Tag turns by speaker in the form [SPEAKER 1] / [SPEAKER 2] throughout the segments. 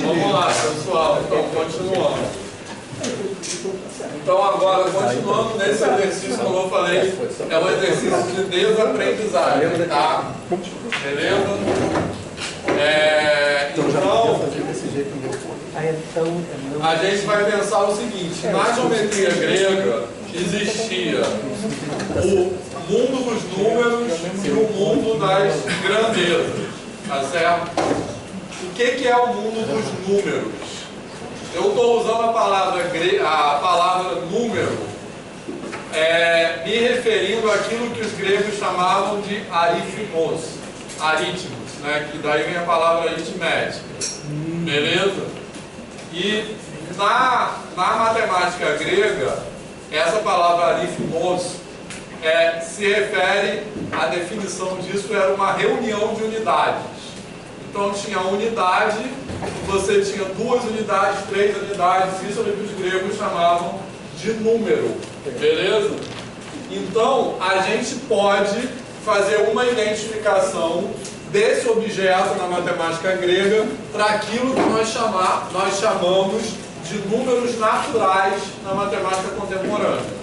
[SPEAKER 1] Vamos lá, pessoal. Então, continuando. Então, agora, continuando nesse exercício, como eu falei, é um exercício de desaprendizagem, tá? Beleza? Então, a gente vai pensar o seguinte: na geometria grega existia o mundo dos números e o mundo das grandezas, tá certo? O que é o mundo dos números? Eu estou usando a palavra número, me referindo àquilo que os gregos chamavam de aritmos, né? Que daí vem a palavra aritmética, beleza? E na matemática grega, essa palavra aritmos se refere, a definição disso era uma reunião de unidades. Então tinha unidade, você tinha 2 unidades, 3 unidades, isso é o que os gregos chamavam de número, beleza? Então a gente pode fazer uma identificação desse objeto na matemática grega para aquilo que nós chamamos de números naturais na matemática contemporânea.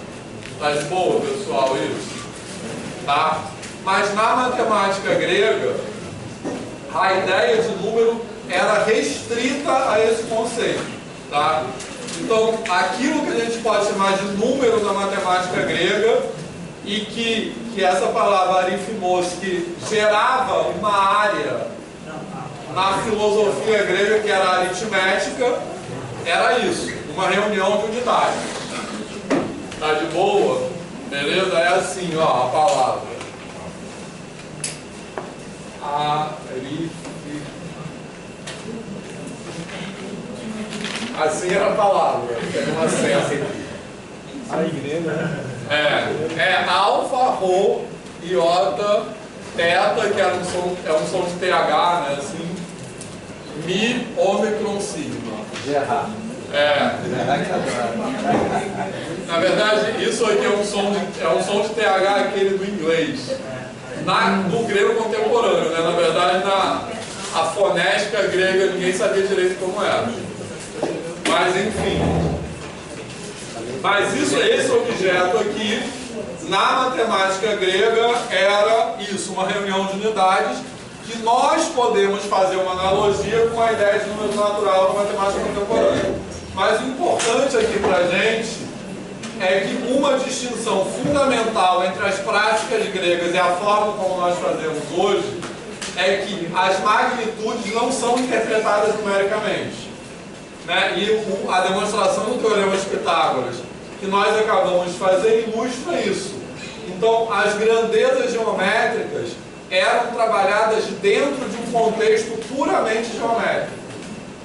[SPEAKER 1] Tá de boa, pessoal, isso? Tá? Mas na matemática grega, a ideia de número era restrita a esse conceito, tá? Então, aquilo que a gente pode chamar de número na matemática grega e que essa palavra aritmos, que gerava uma área na filosofia grega que era aritmética, era isso, uma reunião de unidades. Tá de boa? Beleza? É assim, ó, a palavra. Assim era a palavra, tem um acesso.
[SPEAKER 2] A igreja,
[SPEAKER 1] alfa, rho, iota, teta, que é um som de TH, né? Assim, mi, ômicron, sigma. Na verdade, isso aqui é um som de TH, aquele do inglês. No grego contemporâneo, né? Na verdade, a fonética grega ninguém sabia direito como era. Mas enfim. Mas esse objeto aqui, na matemática grega, era isso, uma reunião de unidades, que nós podemos fazer uma analogia com a ideia de número natural da matemática contemporânea. Mas o importante aqui para a gente é que uma distinção fundamental entre as práticas gregas e a forma como nós fazemos hoje é que as magnitudes não são interpretadas numericamente, né? E a demonstração do Teorema de Pitágoras, que nós acabamos de fazer, ilustra isso. Então, as grandezas geométricas eram trabalhadas dentro de um contexto puramente geométrico,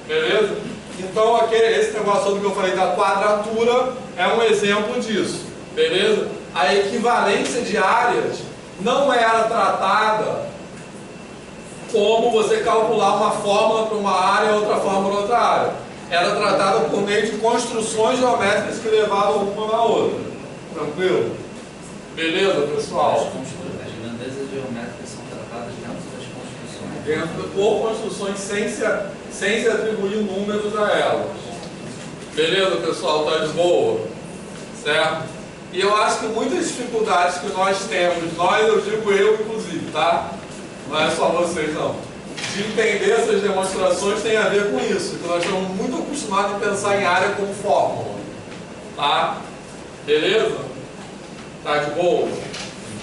[SPEAKER 1] beleza? Então, esse negócio todo que eu falei da quadratura é um exemplo disso, beleza? A equivalência de áreas não era tratada como você calcular uma fórmula para uma área e outra fórmula para outra área. Era tratada por meio de construções geométricas que levavam uma na outra. Tranquilo? Beleza, pessoal?
[SPEAKER 3] As grandezas geométricas são tratadas dentro das construções.
[SPEAKER 1] Por construções sem se atribuir números a elas. Beleza, pessoal? Tá de boa? Certo? E eu acho que muitas dificuldades que nós temos, eu digo eu inclusive, tá? Não é só vocês não. De entender essas demonstrações tem a ver com isso, que nós estamos muito acostumados a pensar em área como fórmula. Tá? Beleza? Tá de boa?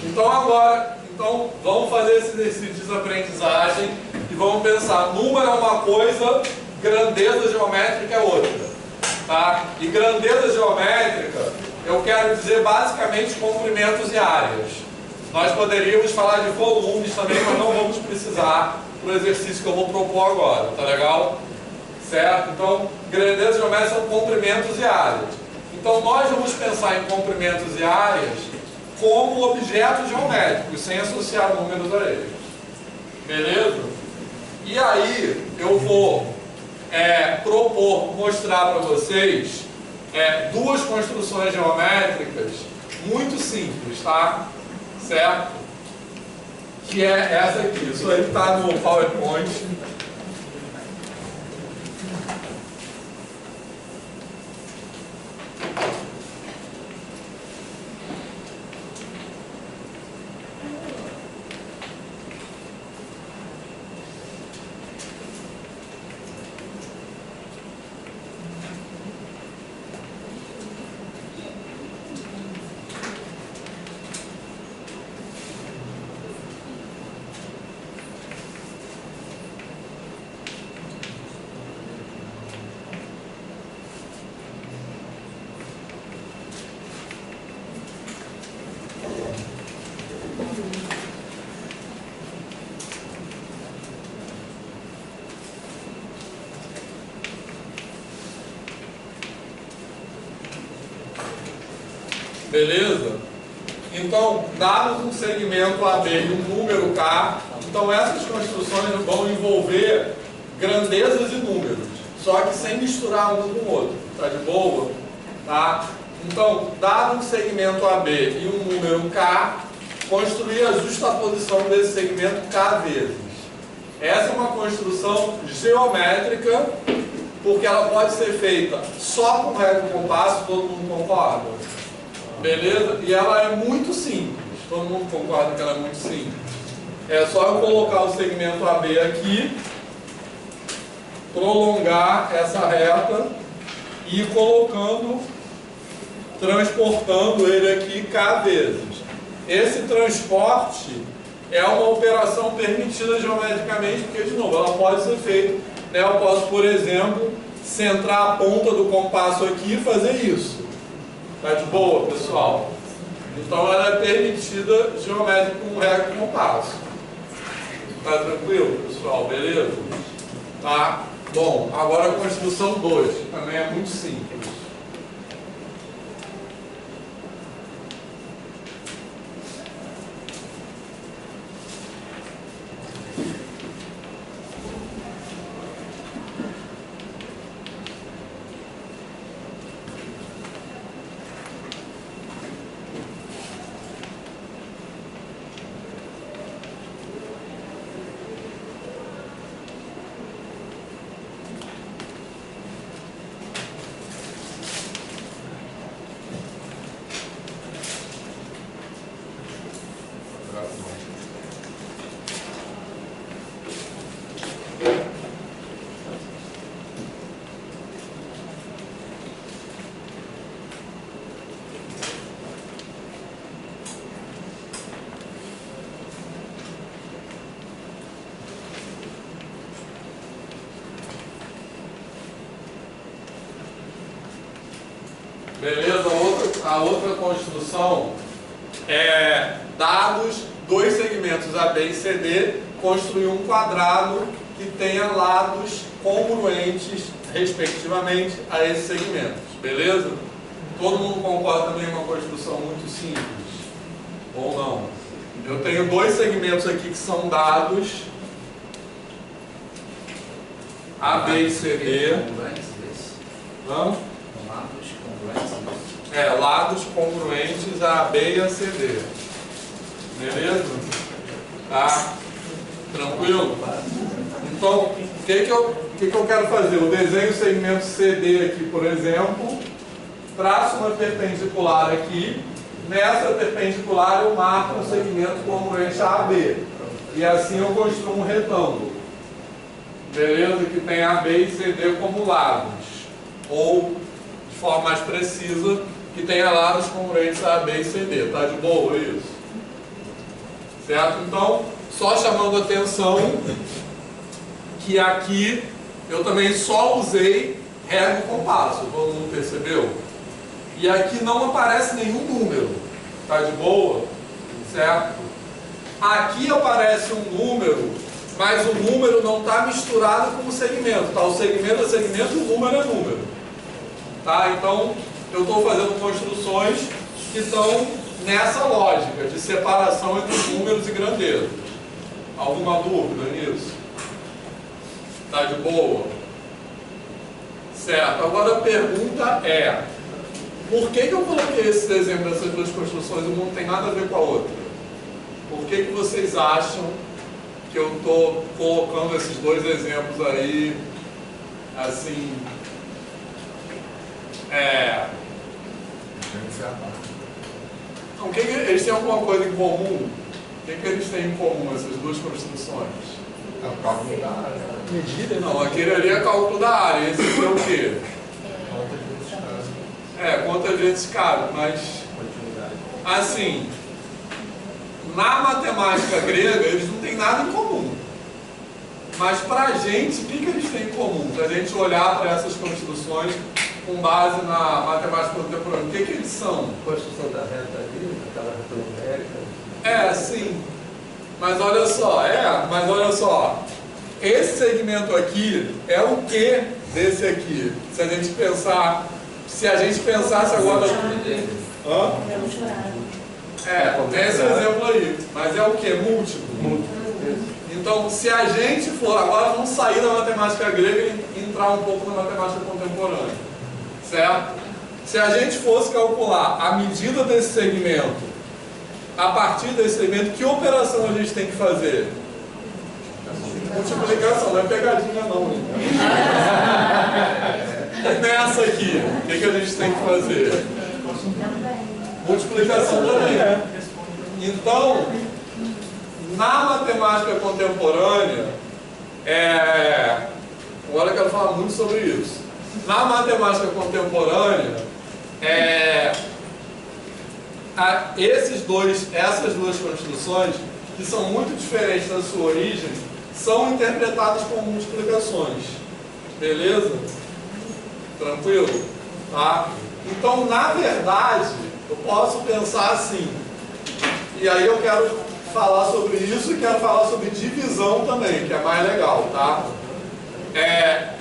[SPEAKER 1] Então vamos fazer esse exercício de desaprendizagem e vamos pensar, número é uma coisa, grandeza geométrica é outra. Tá? E grandeza geométrica, eu quero dizer basicamente comprimentos e áreas. Nós poderíamos falar de volumes também, mas não vamos precisar para o exercício que eu vou propor agora, tá legal? Certo? Então, grandezas geométricas são comprimentos e áreas. Então, nós vamos pensar em comprimentos e áreas como objetos geométricos, sem associar números a eles. Beleza? E aí, eu vou mostrar para vocês duas construções geométricas muito simples, tá? Certo? que é essa aqui. Isso aí está no PowerPoint. Beleza? Então, dados um segmento AB e um número K, então essas construções vão envolver grandezas e números, só que sem misturar um com o outro. Tá de boa? Tá? Então, dado um segmento AB e um número K, construir a justaposição desse segmento K vezes. Essa é uma construção geométrica, porque ela pode ser feita só com régua e compasso, todo mundo concorda? Beleza? E ela é muito simples. Todo mundo concorda que ela é muito simples. É só eu colocar o segmento AB aqui, prolongar essa reta e ir colocando, transportando ele aqui K vezes. Esse transporte é uma operação permitida geometricamente, porque, de novo, ela pode ser feita. Né? Eu posso, por exemplo, centrar a ponta do compasso aqui e fazer isso. Tá de boa, pessoal? Então ela é permitida geométrica com régua e compasso. Tá tranquilo, pessoal? Beleza? Tá? Bom, agora a construção 2, que também é muito simples. Beleza? A outra construção é dados dois segmentos AB e CD, construir um quadrado que tenha lados congruentes, respectivamente, a esses segmentos. Beleza? Todo mundo concorda também em uma construção muito simples? Ou não? Eu tenho dois segmentos aqui que são dados AB e CD. Hã? Lados congruentes a AB e a CD. Beleza? Tá? Tranquilo? Então, o que eu quero fazer? Eu desenho o segmento CD aqui, por exemplo, traço uma perpendicular aqui. Nessa perpendicular eu marco um segmento congruente a AB. E assim eu construo um retângulo. Beleza? Que tem AB e CD como lados. Ou, de forma mais precisa, que tenha lados congruentes a AB e CD. Tá de boa isso? Certo? Então, só chamando a atenção que aqui eu também só usei régua e compasso. Todo mundo percebeu? E aqui não aparece nenhum número. Tá de boa? Certo? Aqui aparece um número, mas o número não está misturado com o segmento. Tá? O segmento é segmento, o número é número. Tá? Então, eu estou fazendo construções que estão nessa lógica de separação entre os números e grandezas. Alguma dúvida nisso? Tá de boa? Certo. Agora a pergunta é: por que eu coloquei esse desenho dessas duas construções e uma não tem nada a ver com a outra? por que vocês acham que eu estou colocando esses dois exemplos aí, assim, Então, eles têm alguma coisa em comum? O que eles têm em comum, essas duas construções?
[SPEAKER 2] É o cálculo da área. Medida?
[SPEAKER 1] Não, aquele ali é cálculo da área. Esse aqui é o quê? Quantas vezes cabe, mas assim, na matemática grega eles não têm nada em comum. Mas para a gente, o que eles têm em comum? Para a gente olhar para essas construções com base na matemática contemporânea, o que eles são?
[SPEAKER 4] Construção da reta ali, aquela reta numérica.
[SPEAKER 1] Sim. Mas olha só, esse segmento aqui é o que desse aqui? Se a gente pensasse agora... Hã? Tem esse exemplo aí, mas é o que? Múltiplo. Então, se a gente for, agora vamos sair da matemática grega e entrar um pouco na matemática contemporânea, certo? Se a gente fosse calcular a medida desse segmento, a partir desse segmento, que operação a gente tem que fazer? Multiplicação, não é pegadinha não. E nessa aqui, o que a gente tem que fazer? Multiplicação também. Então, na matemática contemporânea, agora eu quero falar muito sobre isso. Na matemática contemporânea, essas duas construções, que são muito diferentes da sua origem, são interpretadas como multiplicações. Beleza? Tranquilo? Tá? Então, na verdade, eu posso pensar assim, e aí eu quero falar sobre isso e quero falar sobre divisão também, que é mais legal, tá?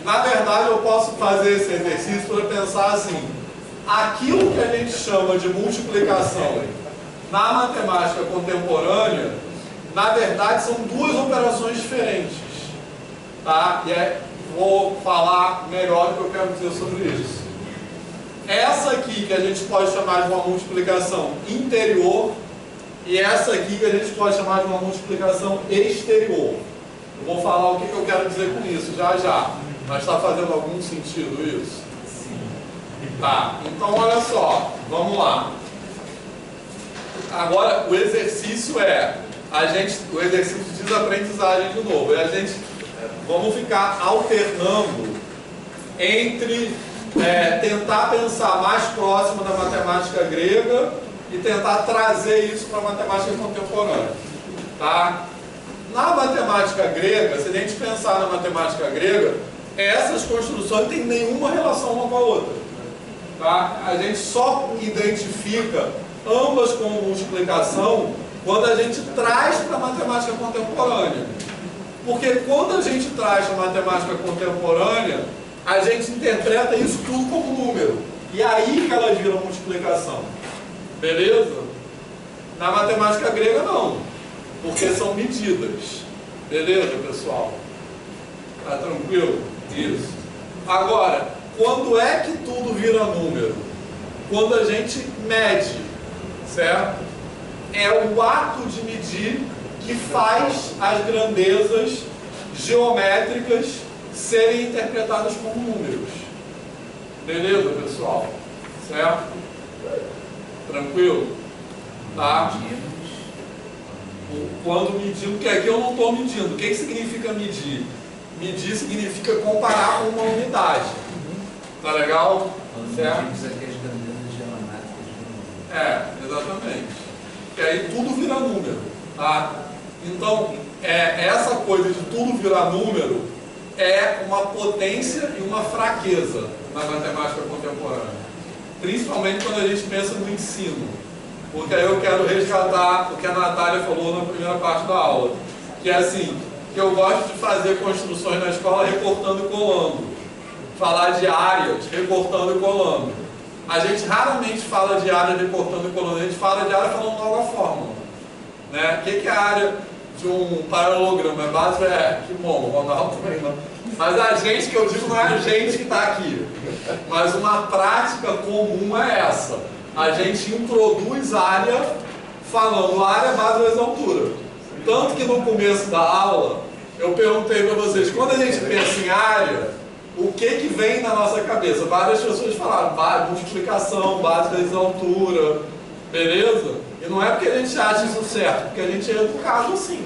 [SPEAKER 1] Na verdade, eu posso fazer esse exercício para pensar assim, aquilo que a gente chama de multiplicação na matemática contemporânea, na verdade, são duas operações diferentes, tá? E vou falar melhor o que eu quero dizer sobre isso. Essa aqui que a gente pode chamar de uma multiplicação interior e essa aqui que a gente pode chamar de uma multiplicação exterior. Eu vou falar o que eu quero dizer com isso já. Mas está fazendo algum sentido isso? Sim. Tá, então olha só, vamos lá. Agora o exercício o exercício de desaprendizagem de novo. Vamos ficar alternando entre tentar pensar mais próximo da matemática grega e tentar trazer isso para a matemática contemporânea. Tá? Na matemática grega, se a gente pensar na matemática grega, essas construções não têm nenhuma relação uma com a outra. Tá? A gente só identifica ambas como multiplicação quando a gente traz para a matemática contemporânea. Porque quando a gente traz para a matemática contemporânea, a gente interpreta isso tudo como número. E aí que elas viram multiplicação. Beleza? Na matemática grega não, porque são medidas. Beleza, pessoal? Tá tranquilo? Isso. Agora, quando é que tudo vira número? Quando a gente mede, certo? É o ato de medir que faz as grandezas geométricas serem interpretadas como números. Beleza, pessoal? Certo? Tranquilo? Tá? Quando medimos, porque aqui eu não estou medindo. O que significa medir? Medir significa comparar com uma unidade. Tá legal? Certo? Exatamente. Que aí tudo vira número. Tá? Então, essa coisa de tudo virar número é uma potência e uma fraqueza na matemática contemporânea. Principalmente quando a gente pensa no ensino. Porque aí eu quero resgatar o que a Natália falou na primeira parte da aula. Que é assim, que eu gosto de fazer construções na escola recortando e colando. Falar de áreas recortando e colando. A gente raramente fala de área recortando e colando, a gente fala de área falando logo a fórmula. Né? O que é a área de um paralelogramo? É base, que bom, o Ronaldo também não. Mas a gente, que eu digo, não é a gente que está aqui. Mas uma prática comum é essa. A gente introduz área falando área, base vezes altura. Tanto que no começo da aula, eu perguntei para vocês, quando a gente pensa em área, o que vem na nossa cabeça? Várias pessoas falaram, multiplicação, base vezes altura, beleza? E não é porque a gente acha isso certo, porque a gente é educado assim.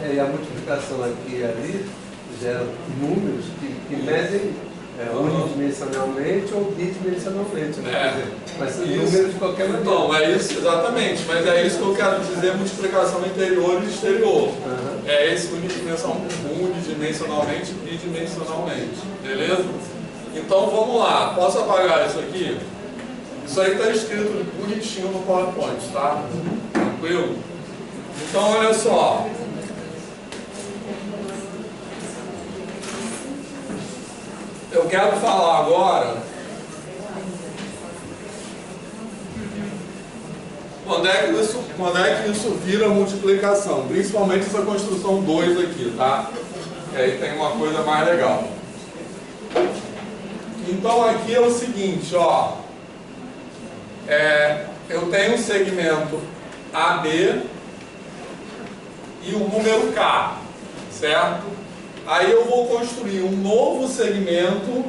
[SPEAKER 4] E a multiplicação aqui e ali gera números que medem unidimensionalmente ou bidimensionalmente, né? Mas são números de qualquer maneira.
[SPEAKER 1] Então, é isso, exatamente, mas é isso que eu quero dizer, multiplicação interior e exterior. É esse unidimensionalmente e bidimensionalmente, beleza? Então vamos lá, posso apagar isso aqui? Isso aí está escrito bonitinho no PowerPoint, tá? Tranquilo? Então olha só. Eu quero falar agora quando é que isso vira multiplicação, principalmente essa construção 2 aqui, tá? Que aí tem uma coisa mais legal. Então aqui é o seguinte, ó, eu tenho um segmento AB e um número K, certo? Aí eu vou construir um novo segmento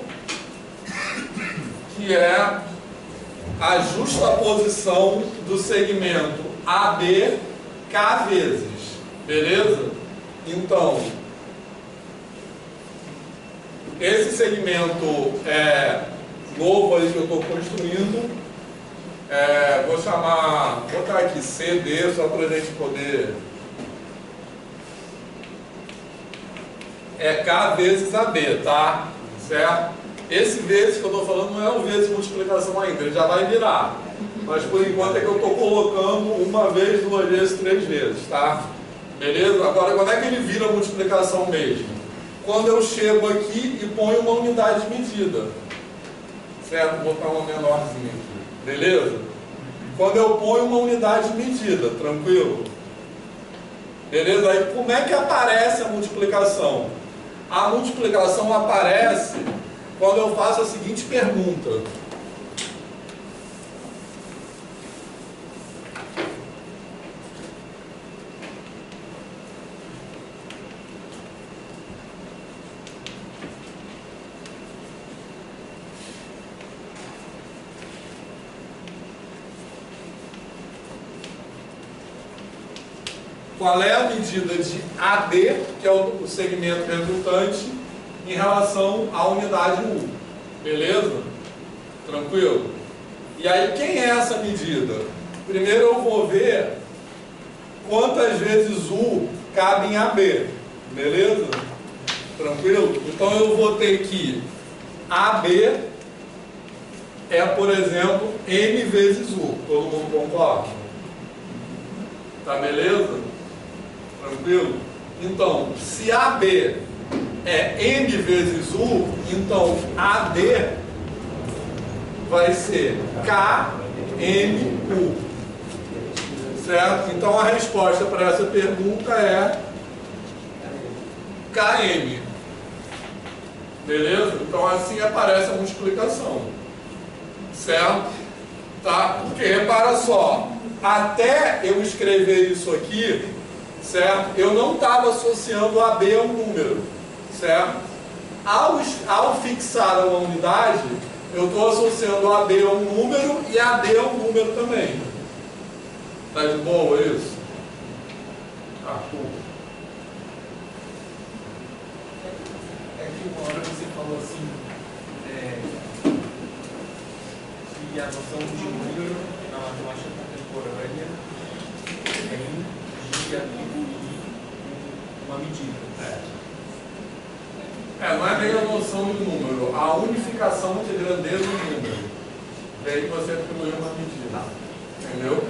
[SPEAKER 1] que é a justaposição do segmento AB K vezes, beleza? Então, esse segmento novo aí que eu estou construindo, vou botar aqui CD só para a gente poder... É K vezes AB, tá? Certo? Esse vezes que eu estou falando não é um vezes de multiplicação ainda, ele já vai virar. Mas por enquanto é que eu estou colocando uma vez, duas vezes, três vezes, tá? Beleza? Agora, quando é que ele vira multiplicação mesmo? Quando eu chego aqui e ponho uma unidade de medida. Certo? Vou botar uma menorzinha aqui. Beleza? Quando eu ponho uma unidade de medida, tranquilo? Beleza? Aí como é que aparece a multiplicação? A multiplicação aparece quando eu faço a seguinte pergunta. Qual é a medida de AD, que é o segmento resultante, em relação à unidade U? Beleza? Tranquilo? E aí, quem é essa medida? Primeiro eu vou ver quantas vezes U cabe em AB. Beleza? Tranquilo? Então eu vou ter que AB é, por exemplo, M vezes U. Todo mundo concorda? Tá beleza? Tranquilo? Então, se AB é M vezes U, então AD vai ser KMU. Certo? Então a resposta para essa pergunta é KM. Beleza? Então assim aparece a multiplicação. Certo? Tá? Porque repara só, até eu escrever isso aqui, certo? Eu não estava associando AB a um número, certo? Ao fixar uma unidade, eu estou associando AB a um número e AD a um número também. Tá de boa isso? Ah,
[SPEAKER 2] É que uma hora você falou assim, que a noção de número na matemática contemporânea tem de atribuir uma medida.
[SPEAKER 1] Não é nem a noção de número, a unificação de grandeza do número. Daí você atribui uma medida. Entendeu?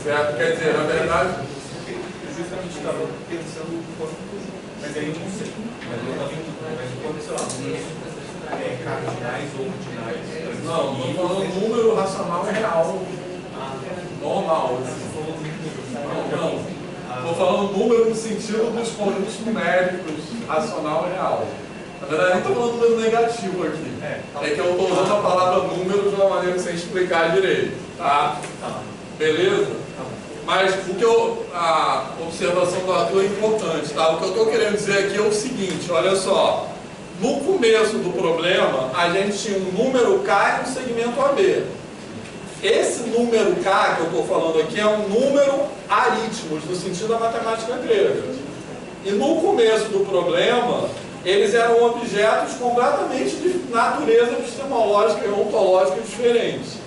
[SPEAKER 1] Certo? Quer dizer, na verdade...
[SPEAKER 2] Eu justamente estava pensando quanto, mas aí eu não sei. Mas eu estava vendo quanto, sei lá, cardinais ou ordinais.
[SPEAKER 1] Não, estou falando número racional e real. Normal. Não. Estou falando número no sentido dos conjuntos numéricos, racional e real. Na verdade, nem estou falando número negativo aqui. É que eu estou usando a palavra número de uma maneira sem explicar direito. Tá? Beleza? Mas a observação do Arthur é importante, tá? O que eu estou querendo dizer aqui é o seguinte, olha só. No começo do problema, a gente tinha um número K e um segmento AB. Esse número K que eu estou falando aqui é um número aritmos, no sentido da matemática grega. E no começo do problema, eles eram objetos completamente de natureza epistemológica e ontológica diferente.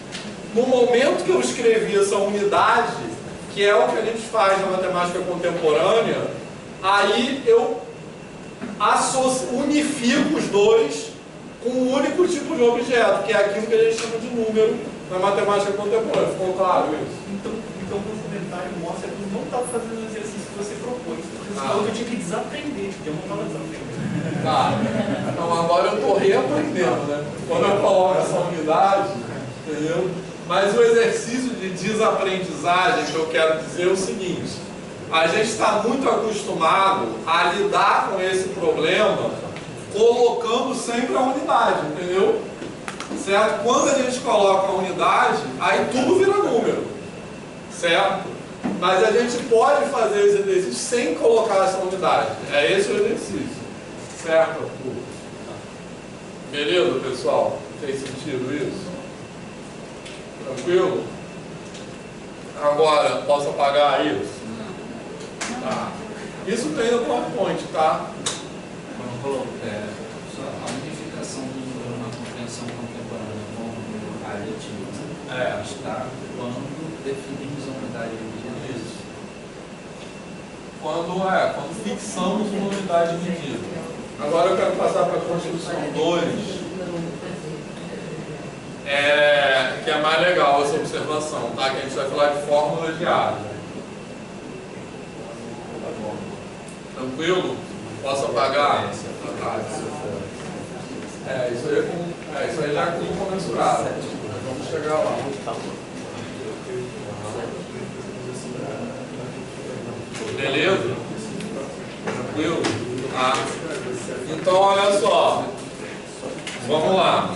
[SPEAKER 1] No momento que eu escrevi essa unidade, que é o que a gente faz na matemática contemporânea, aí eu unifico os dois com um único tipo de objeto, que é aquilo que a gente chama de número na matemática contemporânea. Ficou claro isso?
[SPEAKER 2] Então o comentário mostra que eu não estava fazendo o exercício que você propôs, porque senão eu tinha que desaprender, eu não estava desaprendendo.
[SPEAKER 1] Tá. Então agora eu estou reaprendendo, né? Quando eu coloco essa unidade, entendeu? Mas o exercício de desaprendizagem que eu quero dizer é o seguinte: a gente está muito acostumado a lidar com esse problema colocando sempre a unidade, entendeu? Certo? Quando a gente coloca a unidade, aí tudo vira número, certo? Mas a gente pode fazer esse exercício sem colocar essa unidade. É esse o exercício, certo, Arthur? Beleza, pessoal? Fez sentido isso? Tranquilo? Agora, posso apagar isso? Tá. Isso tem no PowerPoint, tá?
[SPEAKER 3] A unificação do número na compreensão contemporânea como aritmo está quando definimos a unidade de medida.
[SPEAKER 1] Isso. Quando fixamos uma unidade de medida. Agora eu quero passar para a Constituição 2. Que é mais legal essa observação, tá? Que a gente vai falar de fórmulas de área. Tranquilo? Posso apagar? Isso aí já é com comensurado. Vamos chegar lá. Beleza? Tranquilo? Tá? Então, olha só. Vamos lá.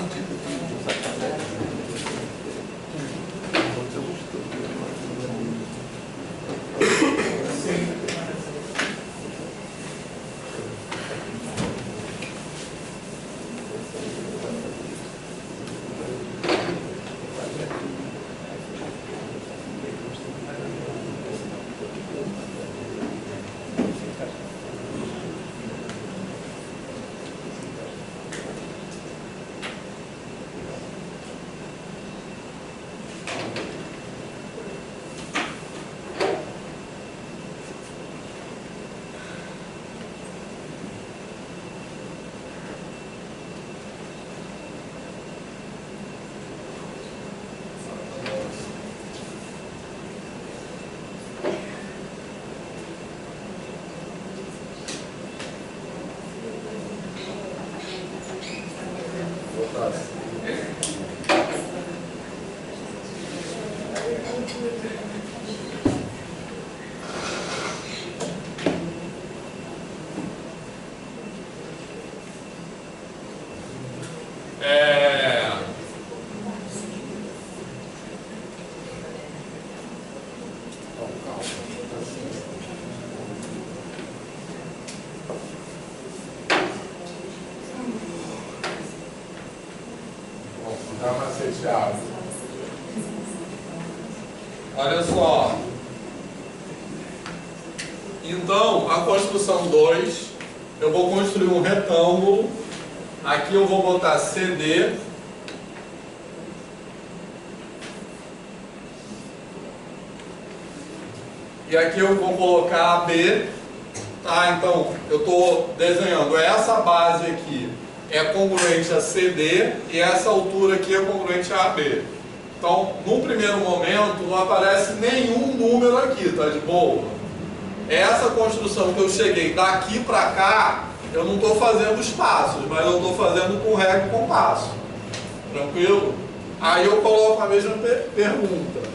[SPEAKER 1] Olha só. Então, a construção 2, eu vou construir um retângulo. Aqui eu vou botar CD. E aqui eu vou colocar AB. Tá? Então, eu estou desenhando essa base aqui. É congruente a CD e essa altura aqui é congruente a AB. Então, num primeiro momento, não aparece nenhum número aqui, tá de boa? Essa construção que eu cheguei daqui para cá, eu não estou fazendo os passos, mas eu estou fazendo com régua e compasso. Tranquilo? Aí eu coloco a mesma pergunta.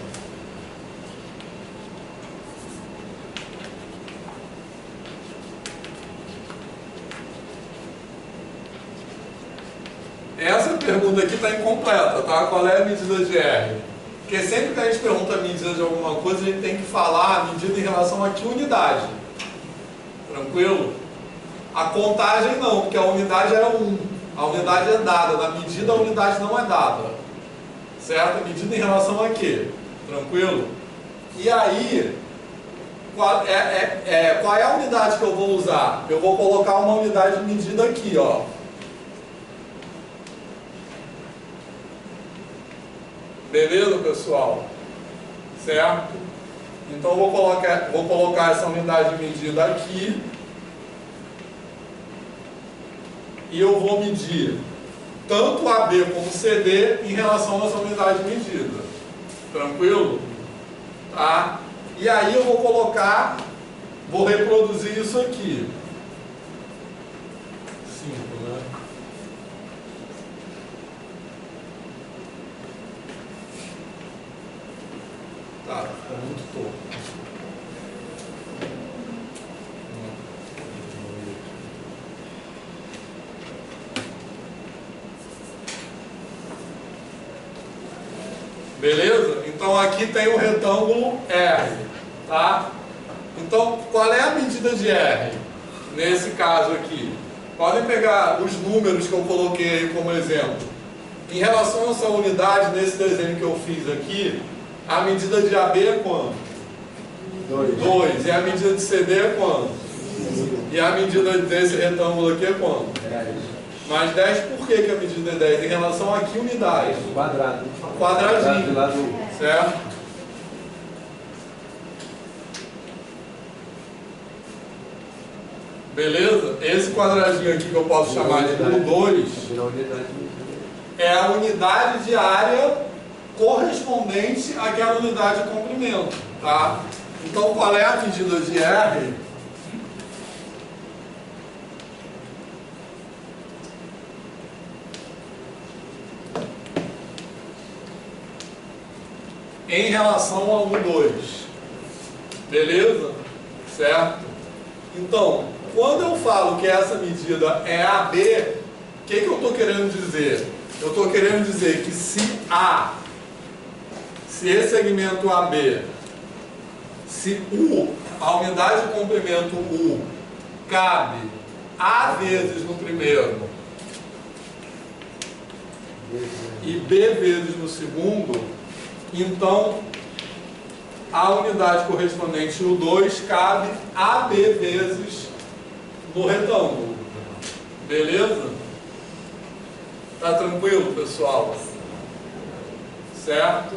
[SPEAKER 1] Essa pergunta aqui está incompleta, tá? Qual é a medida de R? Porque sempre que a gente pergunta a medida de alguma coisa, a gente tem que falar a medida em relação a que unidade. Tranquilo? A contagem não, porque a unidade era 1. A unidade é dada, na medida a unidade não é dada. Certo? A medida em relação a quê? Tranquilo? E aí, qual é a unidade que eu vou usar? Eu vou colocar uma unidade de medida aqui, ó. Beleza, pessoal? Certo? Então eu vou colocar essa unidade de medida aqui. E eu vou medir tanto AB como CD em relação a essa unidade de medida. Tranquilo? Tá? E aí eu vou reproduzir isso aqui. 5, né? Tá, ficou muito torto. Beleza? Então aqui tem o retângulo R, tá? Então, qual é a medida de R? Nesse caso aqui. Podem pegar os números que eu coloquei aí como exemplo. Em relação a essa unidade, nesse desenho que eu fiz aqui, a medida de AB é quanto? 2. E a medida de CD é quanto? 5. E a medida desse retângulo aqui é quanto?
[SPEAKER 4] 10.
[SPEAKER 1] Mais 10, por que a medida é 10? Em relação a que unidade?
[SPEAKER 4] Quadrado.
[SPEAKER 1] Quadradinho.
[SPEAKER 4] Quadrado.
[SPEAKER 1] Certo? Beleza? Esse quadradinho aqui que eu posso chamar de U2 é a unidade de área correspondente àquela unidade de comprimento. Tá? Então, qual é a medida de R? Em relação ao U2. Beleza? Certo? Então, quando eu falo que essa medida é AB, o que eu estou querendo dizer? Eu estou querendo dizer que se esse segmento AB, se U, a unidade de comprimento U, cabe A vezes no primeiro e B vezes no segundo, então a unidade correspondente U2 cabe AB vezes no retângulo. Beleza? Tá tranquilo, pessoal? Certo?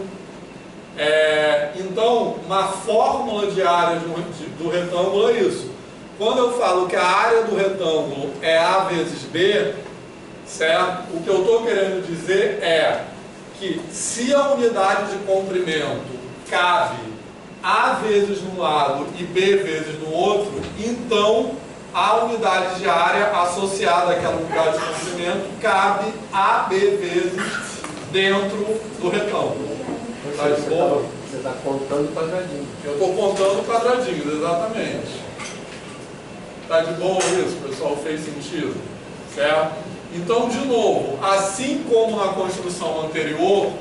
[SPEAKER 1] Então, uma fórmula de área do retângulo é isso. Quando eu falo que a área do retângulo é A vezes B, certo? O que eu estou querendo dizer é que se a unidade de comprimento cabe A vezes num lado e B vezes no outro, então a unidade de área associada àquela unidade de comprimento cabe AB vezes dentro do retângulo. Tá de boa?
[SPEAKER 4] Você está contando quadradinho.
[SPEAKER 1] Eu estou contando quadradinhos, exatamente. Tá de boa isso, pessoal? Fez sentido? Certo? Então, de novo, assim como na construção anterior,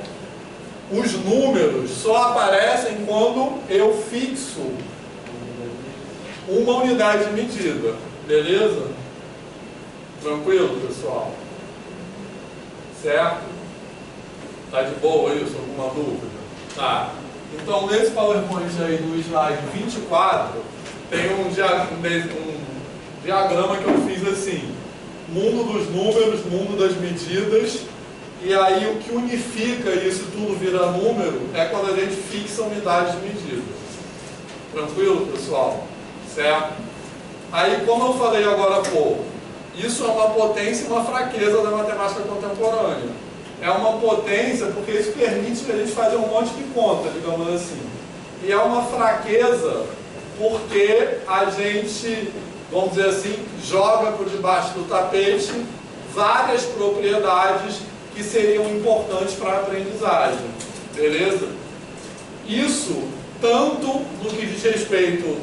[SPEAKER 1] os números só aparecem quando eu fixo uma unidade de medida. Beleza? Tranquilo, pessoal? Certo? Tá de boa isso? Alguma dúvida? Tá. Então, nesse PowerPoint aí do slide 24, tem um diagrama que eu fiz assim: mundo dos números, mundo das medidas, e aí o que unifica isso tudo vira número é quando a gente fixa unidades de medida. Tranquilo, pessoal? Certo? Aí, como eu falei agora há pouco, isso é uma potência e uma fraqueza da matemática contemporânea. É uma potência porque isso permite a gente fazer um monte de conta, digamos assim. E é uma fraqueza porque a gente, vamos dizer assim, joga por debaixo do tapete várias propriedades que seriam importantes para a aprendizagem. Beleza? Isso tanto no que diz respeito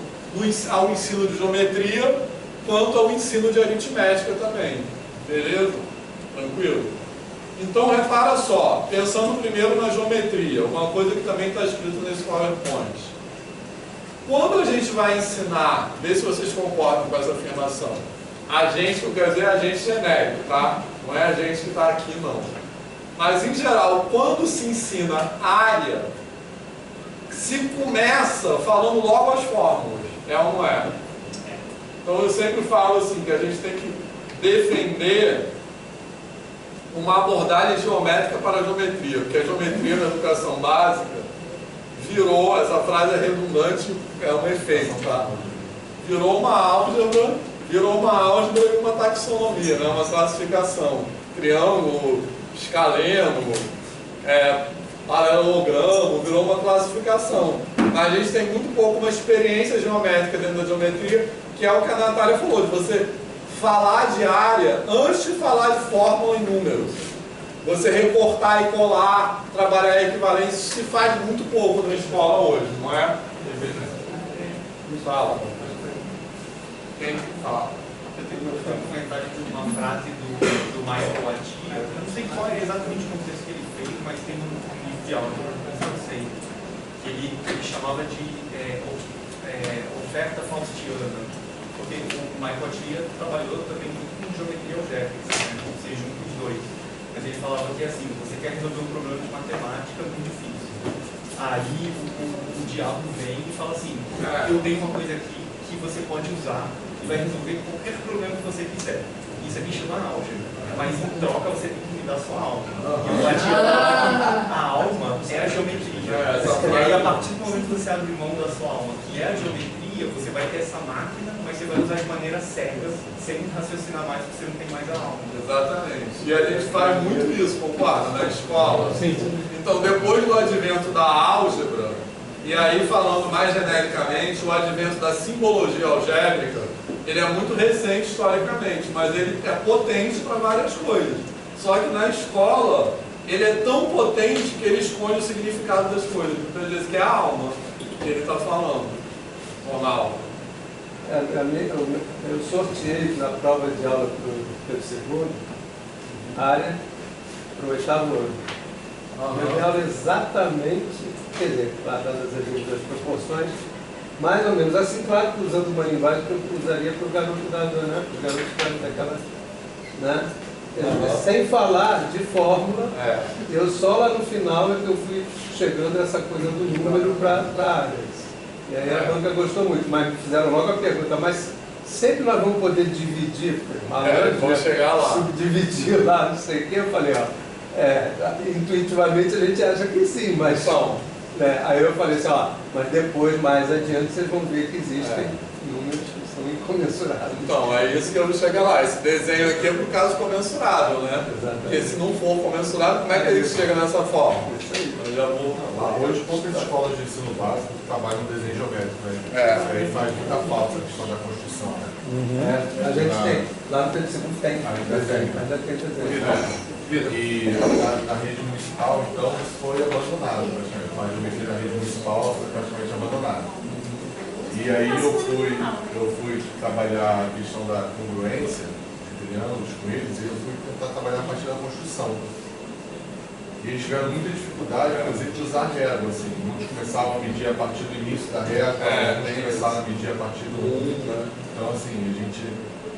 [SPEAKER 1] ao ensino de geometria, quanto ao ensino de aritmética também. Beleza? Tranquilo? Então, repara só, pensando primeiro na geometria, uma coisa que também está escrito nesse PowerPoint. Quando a gente vai ensinar, vê se vocês concordam com essa afirmação, agente, que quer dizer agente genérico, tá? Não é agente que está aqui, não. Mas, em geral, quando se ensina área, se começa falando logo as fórmulas, é ou não é? Então, eu sempre falo assim, que a gente tem que defender uma abordagem geométrica para a geometria, porque a geometria na educação básica virou, essa frase é redundante, é um efeito, tá? Virou uma álgebra e uma taxonomia, né? Uma classificação, triângulo, escaleno, paralelogramo, virou uma classificação. Mas a gente tem muito pouco uma experiência geométrica dentro da geometria, que é o que a Natália falou, de você falar de área antes de falar de fórmula e números. Você recortar e colar, trabalhar a equivalência, isso se faz muito pouco na escola hoje, não é? Fala. Quem fala?
[SPEAKER 2] Eu tenho um comentário de uma frase do Michael Attia. Eu não sei qual é exatamente o contexto que ele fez, mas tem um livro de álgebra, não sei, que ele chamava de oferta faustiana. Porque o Michael Attia trabalhou também muito com geometria algébrica, né? Ou seja, junto os dois. Mas ele falava que assim, você quer resolver um problema de matemática muito difícil. Aí o diabo vem e fala assim, eu tenho uma coisa aqui que você pode usar e vai resolver qualquer problema que você quiser. Isso aqui chama álgebra. Mas em troca você tem que me dar sua alma. E o Attia falava que a alma é a geometria. E aí a partir do momento que você abre mão da sua alma, que é a geometria, você vai ter essa máquina, mas você vai usar de maneira cega, sem raciocinar mais, porque você não tem mais a alma.
[SPEAKER 1] Exatamente. E a gente faz muito isso, concorda, na escola. Sim. Então, depois do advento da álgebra, e aí falando mais genericamente, o advento da simbologia algébrica, ele é muito recente historicamente, mas ele é potente para várias coisas. Só que na escola, ele é tão potente que ele esconde o significado das coisas. Então ele diz que é a alma que ele está falando. Ronaldo.
[SPEAKER 4] Eu sorteei na prova de aula pelo segundo área para o 8º ano. Eu dei aula exatamente, quer dizer, dadas as devidas proporções, mais ou menos assim, claro que usando uma linguagem que eu usaria para o garoto né? Para o garoto daquela, né? Sem falar de fórmula, eu só lá no final é que eu fui chegando a essa coisa do número para áreas. E aí a banca gostou muito, mas me fizeram logo a pergunta, mas sempre nós vamos poder dividir,
[SPEAKER 1] vamos chegar lá.
[SPEAKER 4] Subdividir lá, não sei o que, eu falei, intuitivamente a gente acha que sim, mas só. Aí eu falei assim, mas depois, mais adiante, vocês vão ver que existem números que são incomensuráveis.
[SPEAKER 1] Então, é isso que eu vou chegar lá. Esse desenho aqui é por caso comensurável, né?
[SPEAKER 4] Exatamente.
[SPEAKER 1] Porque se não for comensurável, como é que ele chega nessa forma?
[SPEAKER 4] Isso aí.
[SPEAKER 1] Eu já vou...
[SPEAKER 5] Hoje, poucas escolas de ensino básico trabalham no desenho geométrico, né? Isso aí faz muita falta a questão da construção, né?
[SPEAKER 4] A gente tem, lá no Pedro II tem.
[SPEAKER 5] Ainda tem
[SPEAKER 4] desenho.
[SPEAKER 5] E na rede municipal, então, isso foi abandonado, praticamente. A geometria na rede municipal foi praticamente abandonada. E aí eu fui trabalhar a questão da congruência de triângulos com eles, e eu fui tentar trabalhar a partir da construção. E eles tiveram muita dificuldade, inclusive, de usar régua. Assim. Muitos começavam a medir a partir do início da régua, outros começaram a medir a partir do 1. Né? Então, assim, a gente,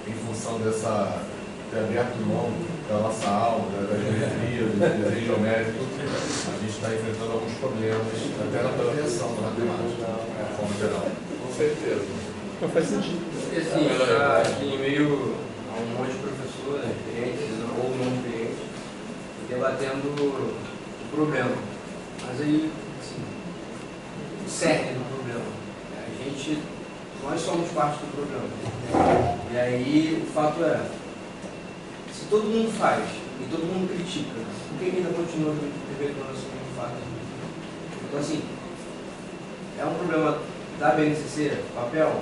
[SPEAKER 5] em função dessa ter aberto mão da nossa aula, da geometria, do desenho geométrico, a gente está enfrentando alguns problemas, até na compreensão da matemática, de forma geral.
[SPEAKER 1] Com certeza.
[SPEAKER 4] Não faz sentido.
[SPEAKER 6] Assim, já em meio a um monte de professores, experientes ou não experientes, debatendo o problema. Mas aí, assim, o cerne do problema. Nós somos parte do problema. E aí, o fato é, se todo mundo faz e todo mundo critica, por que ainda continua perpetuando esse mesmo fato? Então, assim, é um problema da BNCC, papel,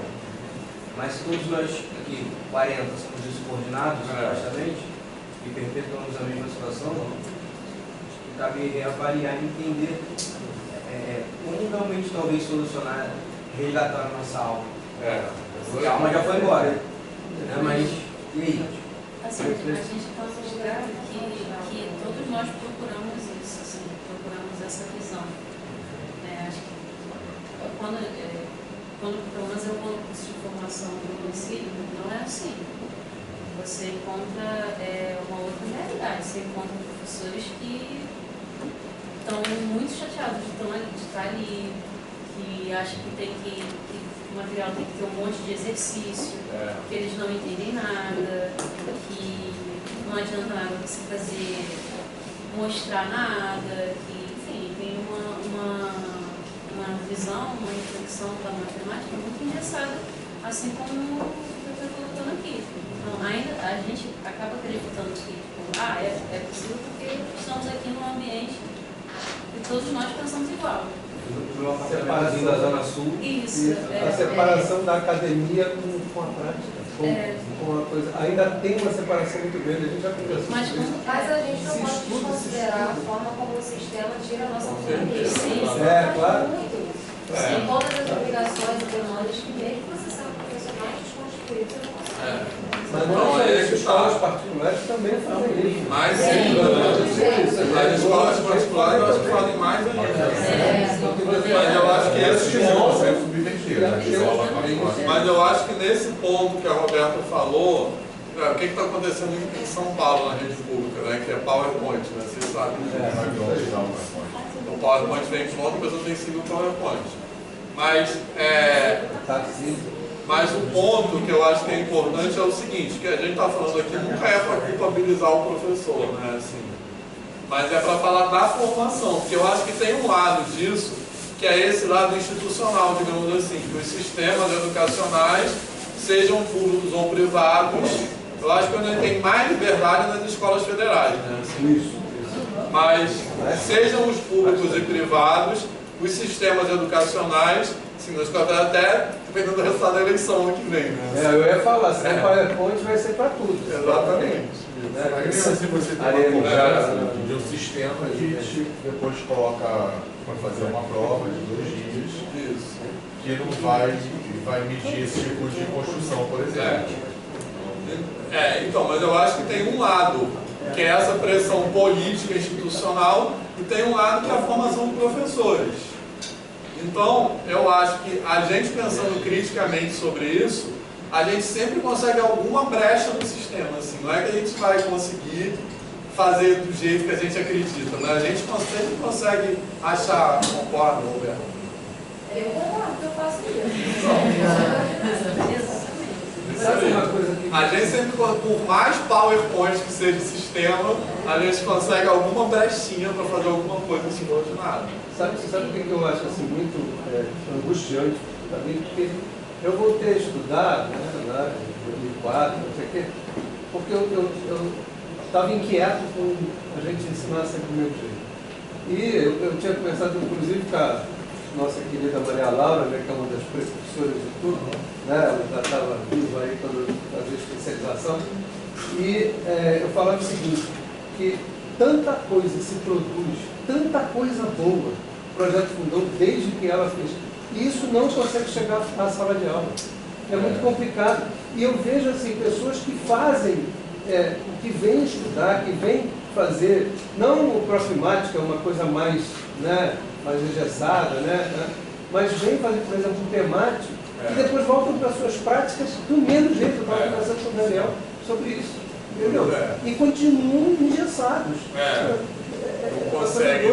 [SPEAKER 6] mas se todos nós aqui, 40, somos insubordinados, supostamente, e perpetuamos a mesma situação, cabe reavaliar e entender como realmente talvez solucionar, resgatar a nossa alma. Porque a alma já foi embora, né? Mas e aí?
[SPEAKER 7] Assim, a gente está num lugar que todos nós procuramos isso, assim, procuramos essa visão. Acho que pelo menos eu vou no curso de formação do município, não é assim. Você encontra uma outra realidade, você encontra professores que estão muito chateados de estar ali, que acham que o material tem que ter um monte de exercício, que eles não entendem nada, que não adianta nada você mostrar nada, que, enfim, tem uma visão, uma reflexão da matemática muito engessada, assim como eu estou colocando aqui. Então, ainda a gente acaba acreditando que é possível porque estamos aqui num ambiente que todos nós pensamos igual.
[SPEAKER 4] A separação da Zona Sul.
[SPEAKER 7] Isso.
[SPEAKER 4] A separação da academia com a prática. Com uma coisa. Ainda tem uma separação muito grande, a gente já conversou
[SPEAKER 8] mas a gente não pode desconsiderar a forma como o sistema tira a nossa autonomia.
[SPEAKER 4] Claro.
[SPEAKER 8] Tem todas as obrigações e demandas que mesmo você sendo profissional desconstituído, você não consegue.
[SPEAKER 4] Mas não é que escolas particulares também fazem isso.
[SPEAKER 1] Mais as escolas particulares eu acho que fazem mais ainda. Mas eu acho que esse ponto. Mas eu acho que nesse ponto que a Roberta falou, o que está acontecendo em São Paulo, na rede pública, né? Que é PowerPoint, né? Vocês sabem. O PowerPoint vem pronto, a pessoa tem que seguir o PowerPoint. Mas o ponto que eu acho que é importante é o seguinte, que a gente está falando aqui nunca é para culpabilizar o professor, né? Assim, mas é para falar da formação, porque eu acho que tem um lado disso, que é esse lado institucional, digamos assim, que os sistemas educacionais, sejam públicos ou privados, eu acho que ainda tem mais liberdade nas escolas federais, né? Assim, mas sejam os públicos e privados, os sistemas educacionais, assim, nós até dependendo do resultado da eleição ano que vem, né?
[SPEAKER 4] Eu ia falar, se o PowerPoint vai ser para tudo.
[SPEAKER 1] Exatamente.
[SPEAKER 5] Se você tem uma cobrança de um sistema que depois coloca para fazer uma prova de 2 dias, que não vai medir esse tipo de construção, por exemplo.
[SPEAKER 1] Então, mas eu acho que tem um lado que é essa pressão política institucional e tem um lado que é a formação de professores. Então, eu acho que a gente pensando criticamente sobre isso, a gente sempre consegue alguma brecha no sistema, assim, não é que a gente vai conseguir fazer do jeito que a gente acredita, mas a gente sempre consegue achar, concorda, Roberto?
[SPEAKER 8] Eu concordo, eu faço isso.
[SPEAKER 1] A gente sempre, por mais PowerPoint que seja o sistema, a gente consegue alguma brechinha para fazer alguma coisa subordinada.
[SPEAKER 4] Sabe o que eu acho assim, muito angustiante para mim? Porque eu voltei a estudar, né, lá em 2004, não sei o quê, porque eu estava inquieto com a gente ensinar sempre do mesmo jeito. E eu tinha conversado, inclusive, com a nossa querida Maria Laura, né, que é uma das precursores de tudo, né, ela já estava viva aí quando eu fazia especialização, e eu falava o seguinte, que tanta coisa se produz, tanta coisa boa, o Projeto Fundão, desde que ela fez, e isso não consegue chegar à sala de aula. É muito complicado. E eu vejo assim, pessoas que fazem, que vêm estudar, que vêm fazer, não o Profimática, é uma coisa mais, né, mais engessada, né, mas vêm fazer, por exemplo, um temático, e depois voltam para suas práticas do mesmo jeito. Eu estava conversando com o Daniel sobre isso. Entendeu? E continuam engessados.
[SPEAKER 1] Não consegue.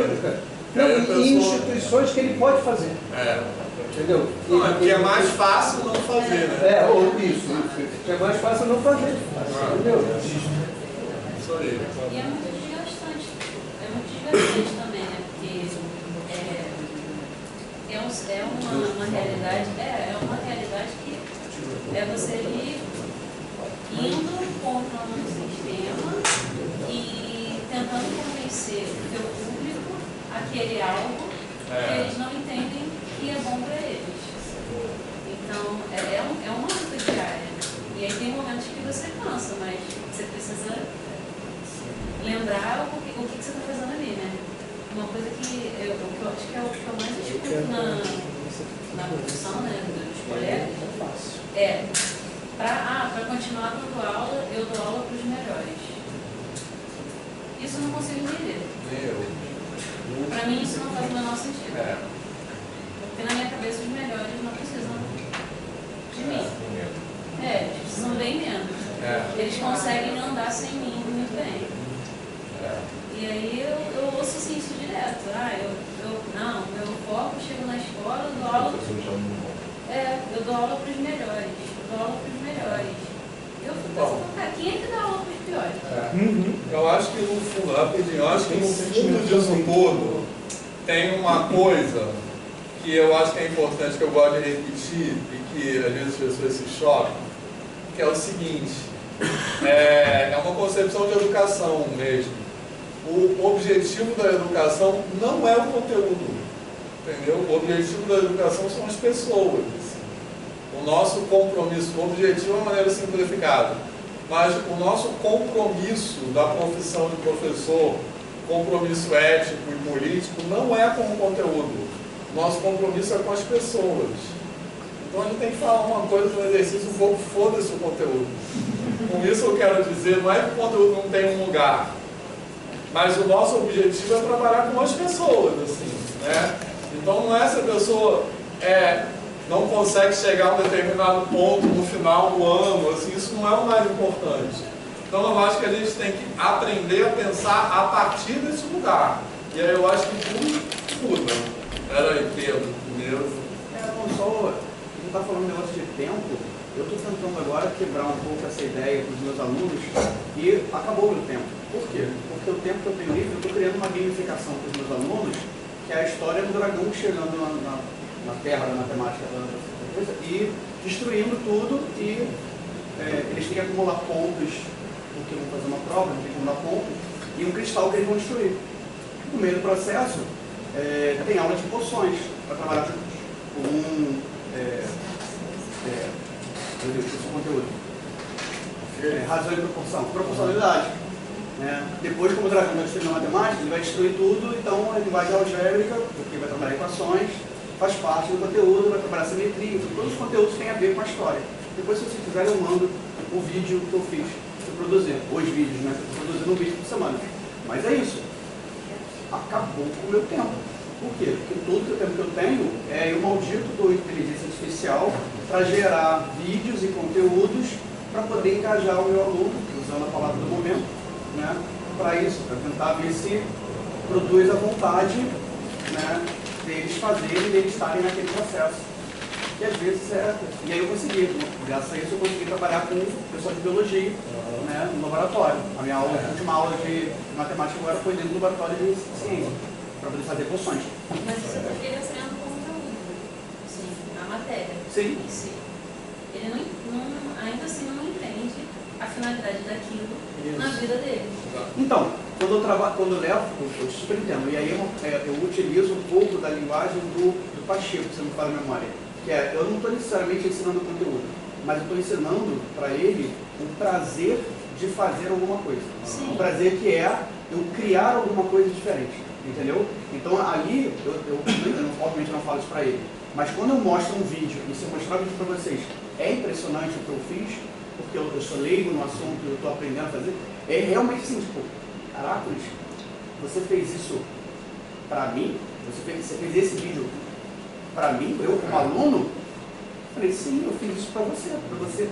[SPEAKER 4] E instituições que ele pode fazer. Entendeu?
[SPEAKER 1] Não, é porque é mais fácil não fazer, né?
[SPEAKER 4] Ou isso. É mais fácil não fazer. Entendeu?
[SPEAKER 1] Isso aí.
[SPEAKER 7] E é muito desgastante. É muito desgastante também, né? Porque é uma realidade que é você ir indo contra um sistema e tentando convencer o teu público a querer algo que eles não entendem que é bom para eles. Então, é uma luta diária. E aí tem momentos que você cansa, mas você precisa lembrar o que você está fazendo ali, né? Uma coisa que eu acho que é o que eu mais escuto na profissão, né, dos colegas, Para continuar dando aula, eu dou aula para os melhores. Isso eu não consigo entender. Para mim isso não faz o menor sentido. Porque na minha cabeça os melhores não precisam de mim. Eles precisam bem menos. Eles conseguem andar sem mim muito bem. E aí eu ouço assim, isso direto. Não, meu foco, chego na escola, eu dou aula. Eu dou aula para os melhores. Eu fico pensando, cara, quem é que dá aula para os piores?
[SPEAKER 1] Eu acho que no fundo, rapidinho, eu acho que no fundo disso tudo tem uma coisa que eu acho que é importante, que eu gosto de repetir e que às vezes as pessoas se chocam, que é o seguinte, é uma concepção de educação mesmo. O objetivo da educação não é o conteúdo, entendeu? O objetivo da educação são as pessoas. O nosso compromisso, o objetivo é uma maneira simplificada, mas o nosso compromisso da profissão de professor, compromisso ético e político, não é com o conteúdo. Nosso compromisso é com as pessoas. Então a gente tem que falar uma coisa no exercício um pouco, foda-se o conteúdo. Com isso eu quero dizer, não é que o conteúdo não tem um lugar, mas o nosso objetivo é trabalhar com as pessoas, assim, né? Então não é se a pessoa não consegue chegar a um determinado ponto no final do ano, assim, isso não é o mais importante. Então eu acho que a gente tem que aprender a pensar a partir desse lugar. E aí eu acho que tudo muda. Peraí, Pedro, primeiro.
[SPEAKER 9] Só, a gente está falando um negócio de tempo, eu estou tentando agora quebrar um pouco essa ideia para os meus alunos e acabou o meu tempo. Por quê? Porque o tempo que eu tenho livre, eu estou criando uma gamificação para os meus alunos, que é a história do dragão chegando na terra da matemática e destruindo tudo, e eles têm que acumular pontos, porque vão fazer uma prova, eles têm que acumular pontos, e um cristal que eles vão destruir. No meio do processo, tem aula de poções para trabalhar juntos. Meu Deus, esse conteúdo. Razão e proporção. Proporcionalidade. Depois, como o dragão vai destruir na matemática, ele vai destruir tudo, então ele vai de algébrica, porque vai trabalhar equações, faz parte do conteúdo, vai trabalhar simetria, todos os conteúdos têm a ver com a história. Depois, se você quiser, eu mando o vídeo que eu fiz, que eu produzi, os vídeos, né? Eu produzi um vídeo por semana. Mas é isso. Acabou com o meu tempo. Por quê? Porque todo o tempo que eu tenho é o maldito do inteligência artificial para gerar vídeos e conteúdos para poder engajar o meu aluno, usando a palavra do momento, né? Para isso, para tentar ver se produz a vontade, né, deles fazerem, deles estarem naquele processo. Que às vezes E aí eu consegui, graças a isso eu consegui trabalhar com o pessoal de biologia, né, no laboratório. A minha aula, a última aula de matemática agora foi dentro do laboratório de ciência, para poder fazer poções.
[SPEAKER 7] Mas isso é porque ele está sendo conteúdo, assim, a matéria.
[SPEAKER 9] Sim.
[SPEAKER 7] Ele ainda assim não entende a finalidade daquilo na vida dele.
[SPEAKER 9] Então, quando eu levo, eu super entendo, e aí eu utilizo um pouco da linguagem do Pacheco, se não me fala a memória, que eu não estou necessariamente ensinando conteúdo, mas eu estou ensinando para ele o prazer de fazer alguma coisa.
[SPEAKER 7] Sim.
[SPEAKER 9] O prazer que é eu criar alguma coisa diferente, entendeu? Então ali, eu obviamente não falo isso para ele, mas quando eu mostro um vídeo, e se eu mostrar o vídeo para vocês, é impressionante o que eu fiz, porque eu sou leigo no assunto, eu estou aprendendo a fazer, é realmente assim, tipo, caraca, você fez isso para mim? Você fez esse vídeo para mim, eu como aluno? Eu falei, sim, eu fiz isso para você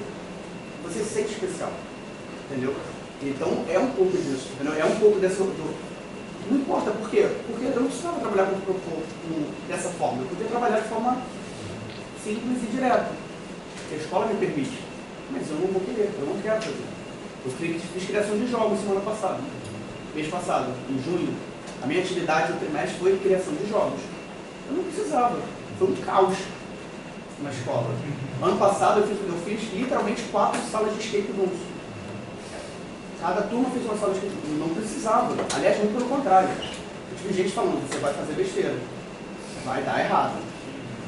[SPEAKER 9] se sente especial, entendeu? Então é um pouco disso, entendeu? É um pouco dessa... Não importa por quê, porque eu não precisava trabalhar dessa forma, eu podia trabalhar de forma simples e direta, que a escola me permite, mas eu não vou querer, eu não quero fazer. Eu fiz criação de jogos semana passada, mês passado, em junho. A minha atividade do trimestre foi criação de jogos. Eu não precisava, foi um caos na escola. Ano passado eu fiz literalmente 4 salas de escape rooms. Cada turma fez uma sala de escape room, não precisava. Aliás, muito pelo contrário. Eu tive gente falando, você vai fazer besteira, vai dar errado.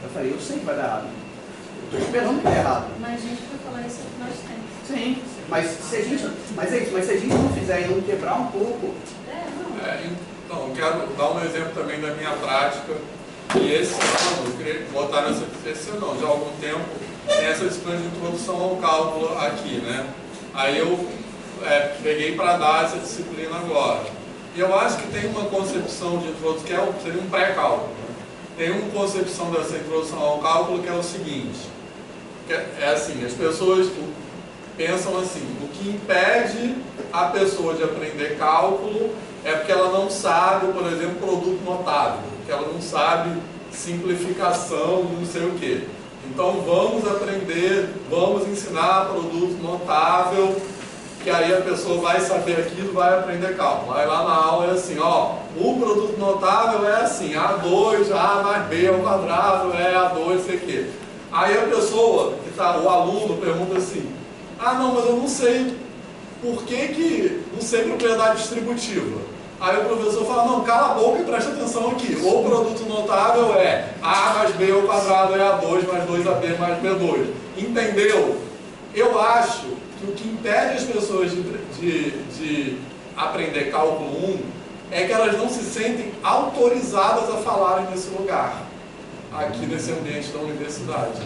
[SPEAKER 9] Eu falei, eu sei que vai dar errado. Eu estou esperando que dê errado.
[SPEAKER 7] Mas a gente vai falar isso aqui nós temos.
[SPEAKER 9] Sim, mas se a gente não fizer e não quebrar um pouco...
[SPEAKER 1] Então, quero dar um exemplo também da minha prática. E esse ano, eu queria botar esse ano, já há algum tempo, tem essa disciplina de introdução ao cálculo aqui, né? Aí eu peguei para dar essa disciplina agora. E eu acho que tem uma concepção de introdução, que seria um pré-cálculo. Tem uma concepção dessa introdução ao cálculo que é o seguinte, que é assim, as pessoas pensam assim, o que impede a pessoa de aprender cálculo é porque ela não sabe, por exemplo, produto notável, porque ela não sabe simplificação, não sei o quê. Então vamos aprender, vamos ensinar produto notável, que aí a pessoa vai saber aquilo, vai aprender cálculo. Aí lá na aula é assim, ó, o produto notável é assim, A2, A mais B ao quadrado é A2, sei o quê. Aí a pessoa, o aluno pergunta assim, ah não, mas eu não sei por que não sei propriedade distributiva. Aí o professor fala, não, cala a boca e presta atenção aqui. O produto notável é A mais B ao quadrado é A2 mais 2AB mais B2. Entendeu? Eu acho que o que impede as pessoas de aprender cálculo 1 é que elas não se sentem autorizadas a falarem nesse lugar, aqui nesse ambiente da universidade.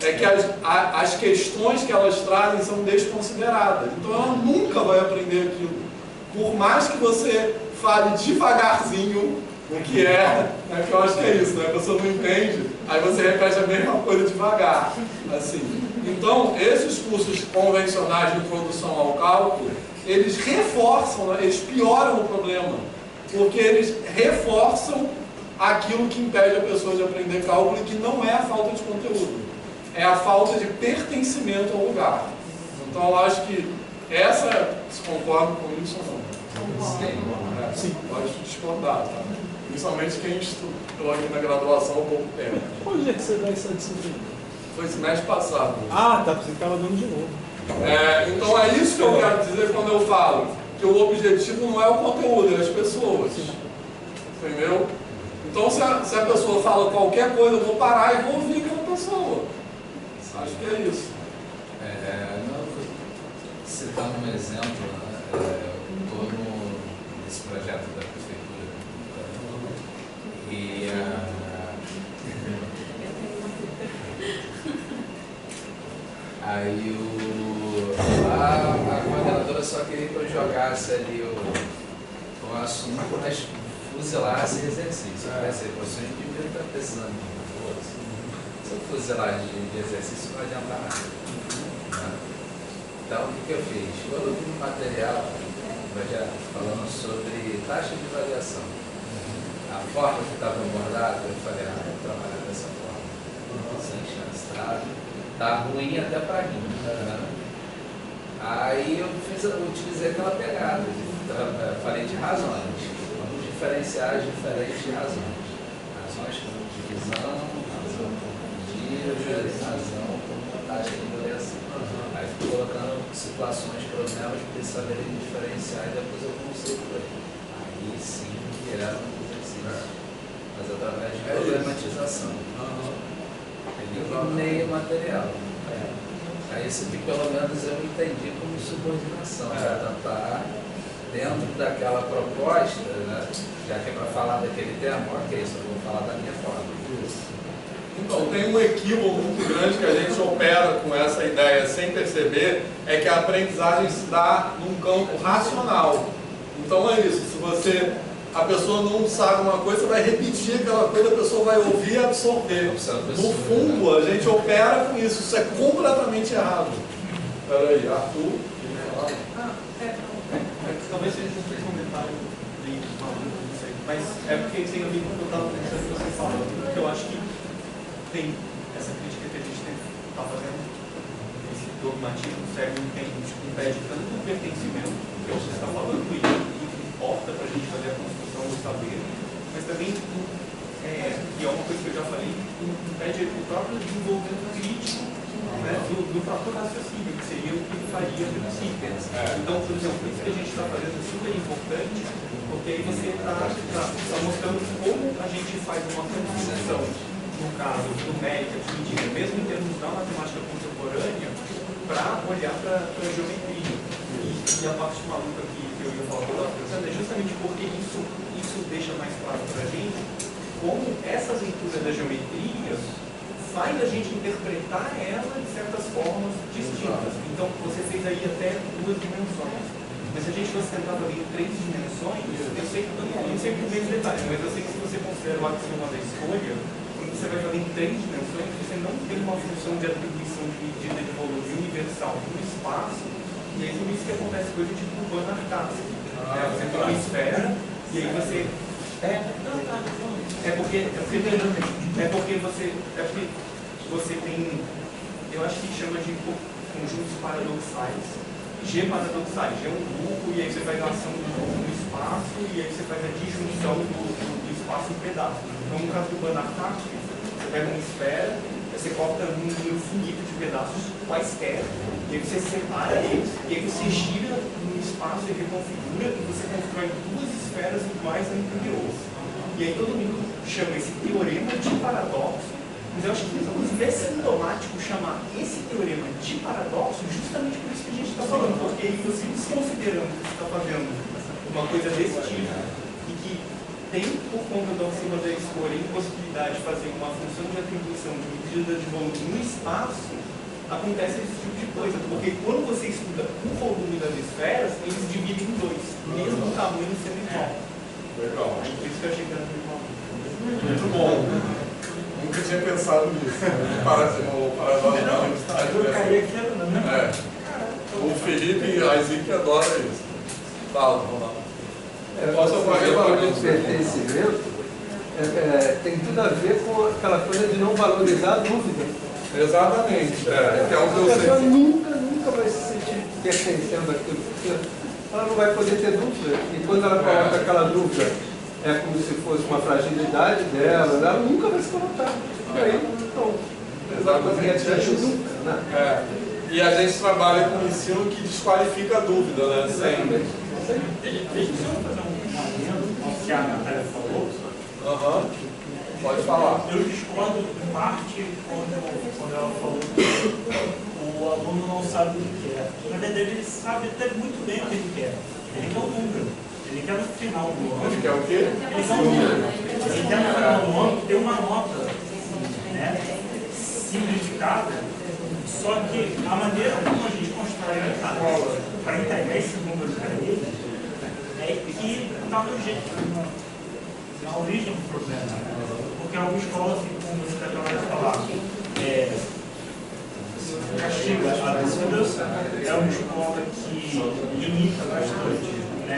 [SPEAKER 1] É que as questões que elas trazem são desconsideradas. Então ela nunca vai aprender aquilo. Por mais que você fale devagarzinho o que é, né, que eu acho que é isso, né? A pessoa não entende, aí você repete a mesma coisa devagar. Assim. Então, esses cursos convencionais de introdução ao cálculo, eles reforçam, né, eles pioram o problema, porque eles reforçam aquilo que impede a pessoa de aprender cálculo e que não é a falta de conteúdo, é a falta de pertencimento ao lugar. Então, eu acho que se concorda com isso ou não? Sim, pode discordar, tá? Principalmente quem estudou aqui na graduação há pouco tempo.
[SPEAKER 10] Onde é que você dá essa disciplina?
[SPEAKER 1] Foi semestre passado.
[SPEAKER 10] Ah, tá, você estava dando de novo.
[SPEAKER 1] Então é isso que eu quero dizer quando eu falo que o objetivo não é o conteúdo, é as pessoas. Entendeu? Então se a pessoa fala qualquer coisa, eu vou parar e vou ouvir aquela pessoa. Acho que é isso.
[SPEAKER 3] Citando um exemplo, eu estou nesse projeto da prefeitura e aí a coordenadora só queria que eu jogasse ali o assunto, mas fuzilasse exercício. Quer dizer, vocês deviam estar precisando de força. Se eu fuzilar de exercício, não adianta nada. Né? Então, o que eu fiz? Quando eu vi um material, projeto, falando sobre taxa de variação, a forma que estava abordada, eu falei, eu vou trabalhar dessa forma, sem chance, tá ruim até para mim. Né? Aí eu utilizei aquela pegada, falei de razões, vamos diferenciar as diferentes razões. Razões como divisão, razão como dívidas, razão como taxa de variação. Aí fui colocando situações, problemas para eles saberem diferenciar e depois eu consigo por aí. Aí sim que era um exercício. Mas através de problematização. Eliminei o material. Aí esse aqui pelo menos eu entendi como subordinação. Para tentar, dentro daquela proposta, né, já que é para falar daquele tema, ok, só vou falar da minha forma.
[SPEAKER 1] Então, tem um equívoco muito grande que a gente opera com essa ideia sem perceber, é que a aprendizagem se dá num campo racional. Então é isso, se a pessoa não sabe uma coisa, você vai repetir aquela coisa, a pessoa vai ouvir e absorver. No fundo, a gente opera com isso é completamente errado. Espera aí, Arthur.
[SPEAKER 2] Talvez seja um comentário bem maluco, não sei, mas é porque tem a ver com o que eu estava pensando que você falou, porque eu acho que tem essa crítica que a gente está fazendo, esse dogmatismo cego impede tanto o pertencimento, que você está falando, e importa para a gente fazer a construção do saber, mas também, que é uma coisa que eu já falei, impede o próprio desenvolvimento crítico, né, do próprio raciocínio, que seria o que faria a princípio. Então, por exemplo, isso que a gente está fazendo é super importante, porque aí você está mostrando como a gente faz uma construção, no caso numérica, de medida, mesmo em termos da matemática contemporânea, para olhar para a geometria. E a parte maluca que eu ia falar que eu estava pensando é justamente porque isso deixa mais claro para a gente como essas leituras da geometria faz a gente interpretar ela de certas formas distintas. Então, você fez aí até 2 dimensões. Mas se a gente fosse tentar fazer em 3 dimensões, eu não sei por meio detalhe, mas eu sei que se você considera o axioma da escolha, quando você vai fazer em 3 dimensões, você não tem uma função de atribuição de medida de volume universal no espaço, e aí por isso que acontece coisa tipo o Banach-Tarski. Você tem uma esfera, e aí você... É porque você tem, eu acho que chama de conjuntos paradoxais, G paradoxais. G é um grupo, e aí você faz a ação do grupo no espaço, e aí você faz a disjunção do espaço em pedaços. Então, no caso do Banach-Tarski, você pega uma esfera, você corta um número finito de pedaços quaisquer, e aí você separa eles, e aí você gira no espaço e reconfigura, e você constrói 2 esferas iguais a interior. E aí todo mundo chama esse teorema de paradoxo, mas eu acho que inclusive é sintomático chamar esse teorema de paradoxo justamente por isso que a gente está falando, porque aí você desconsiderando que você está fazendo uma coisa desse tipo, e que tem, por conta do axioma da escolha, a impossibilidade de fazer uma função de atribuição de medida de volume no espaço, acontece esse tipo de coisa, porque quando você estuda o volume das esferas, eles dividem em 2, mesmo o tamanho sendo igual.
[SPEAKER 5] Legal.
[SPEAKER 2] Por isso que eu achei que era muito bom.
[SPEAKER 5] Muito bom. Nunca tinha pensado nisso. O Felipe e a Isaac adoram isso. Fala, vamos lá.
[SPEAKER 4] Posso fazer de pertencimento? Tem tudo a ver com aquela coisa de não valorizar a dúvida.
[SPEAKER 5] Exatamente. Que é o que eu
[SPEAKER 4] A pessoa
[SPEAKER 5] sei.
[SPEAKER 4] nunca vai se sentir pertencendo àquilo, porque ela não vai poder ter dúvida. E quando ela coloca aquela dúvida, é como se fosse uma fragilidade dela, ela nunca vai se colocar. E aí, então,
[SPEAKER 5] Exatamente isso.
[SPEAKER 4] nunca, né?
[SPEAKER 5] E a gente trabalha com um ensino que desqualifica a dúvida, né? Sempre.
[SPEAKER 11] Deixa eu fazer um adendo ao que a Natália falou.
[SPEAKER 5] Pode falar.
[SPEAKER 11] Eu discordo em parte quando ela falou que o aluno não sabe o que quer. Na verdade, ele sabe até muito bem o que ele quer. Ele quer o número. Ele quer no final do ano.
[SPEAKER 5] Ele quer o quê?
[SPEAKER 11] Ele quer o número. Ele quer no final do ano ter uma nota, né, simplificada. Só que a maneira como a gente constrói a escola para entregar esse número para ele é que está no jeito, na origem do problema. Porque alguma escola, como você acabou de falar, castiga a dúvida, é uma escola que limita bastante, né?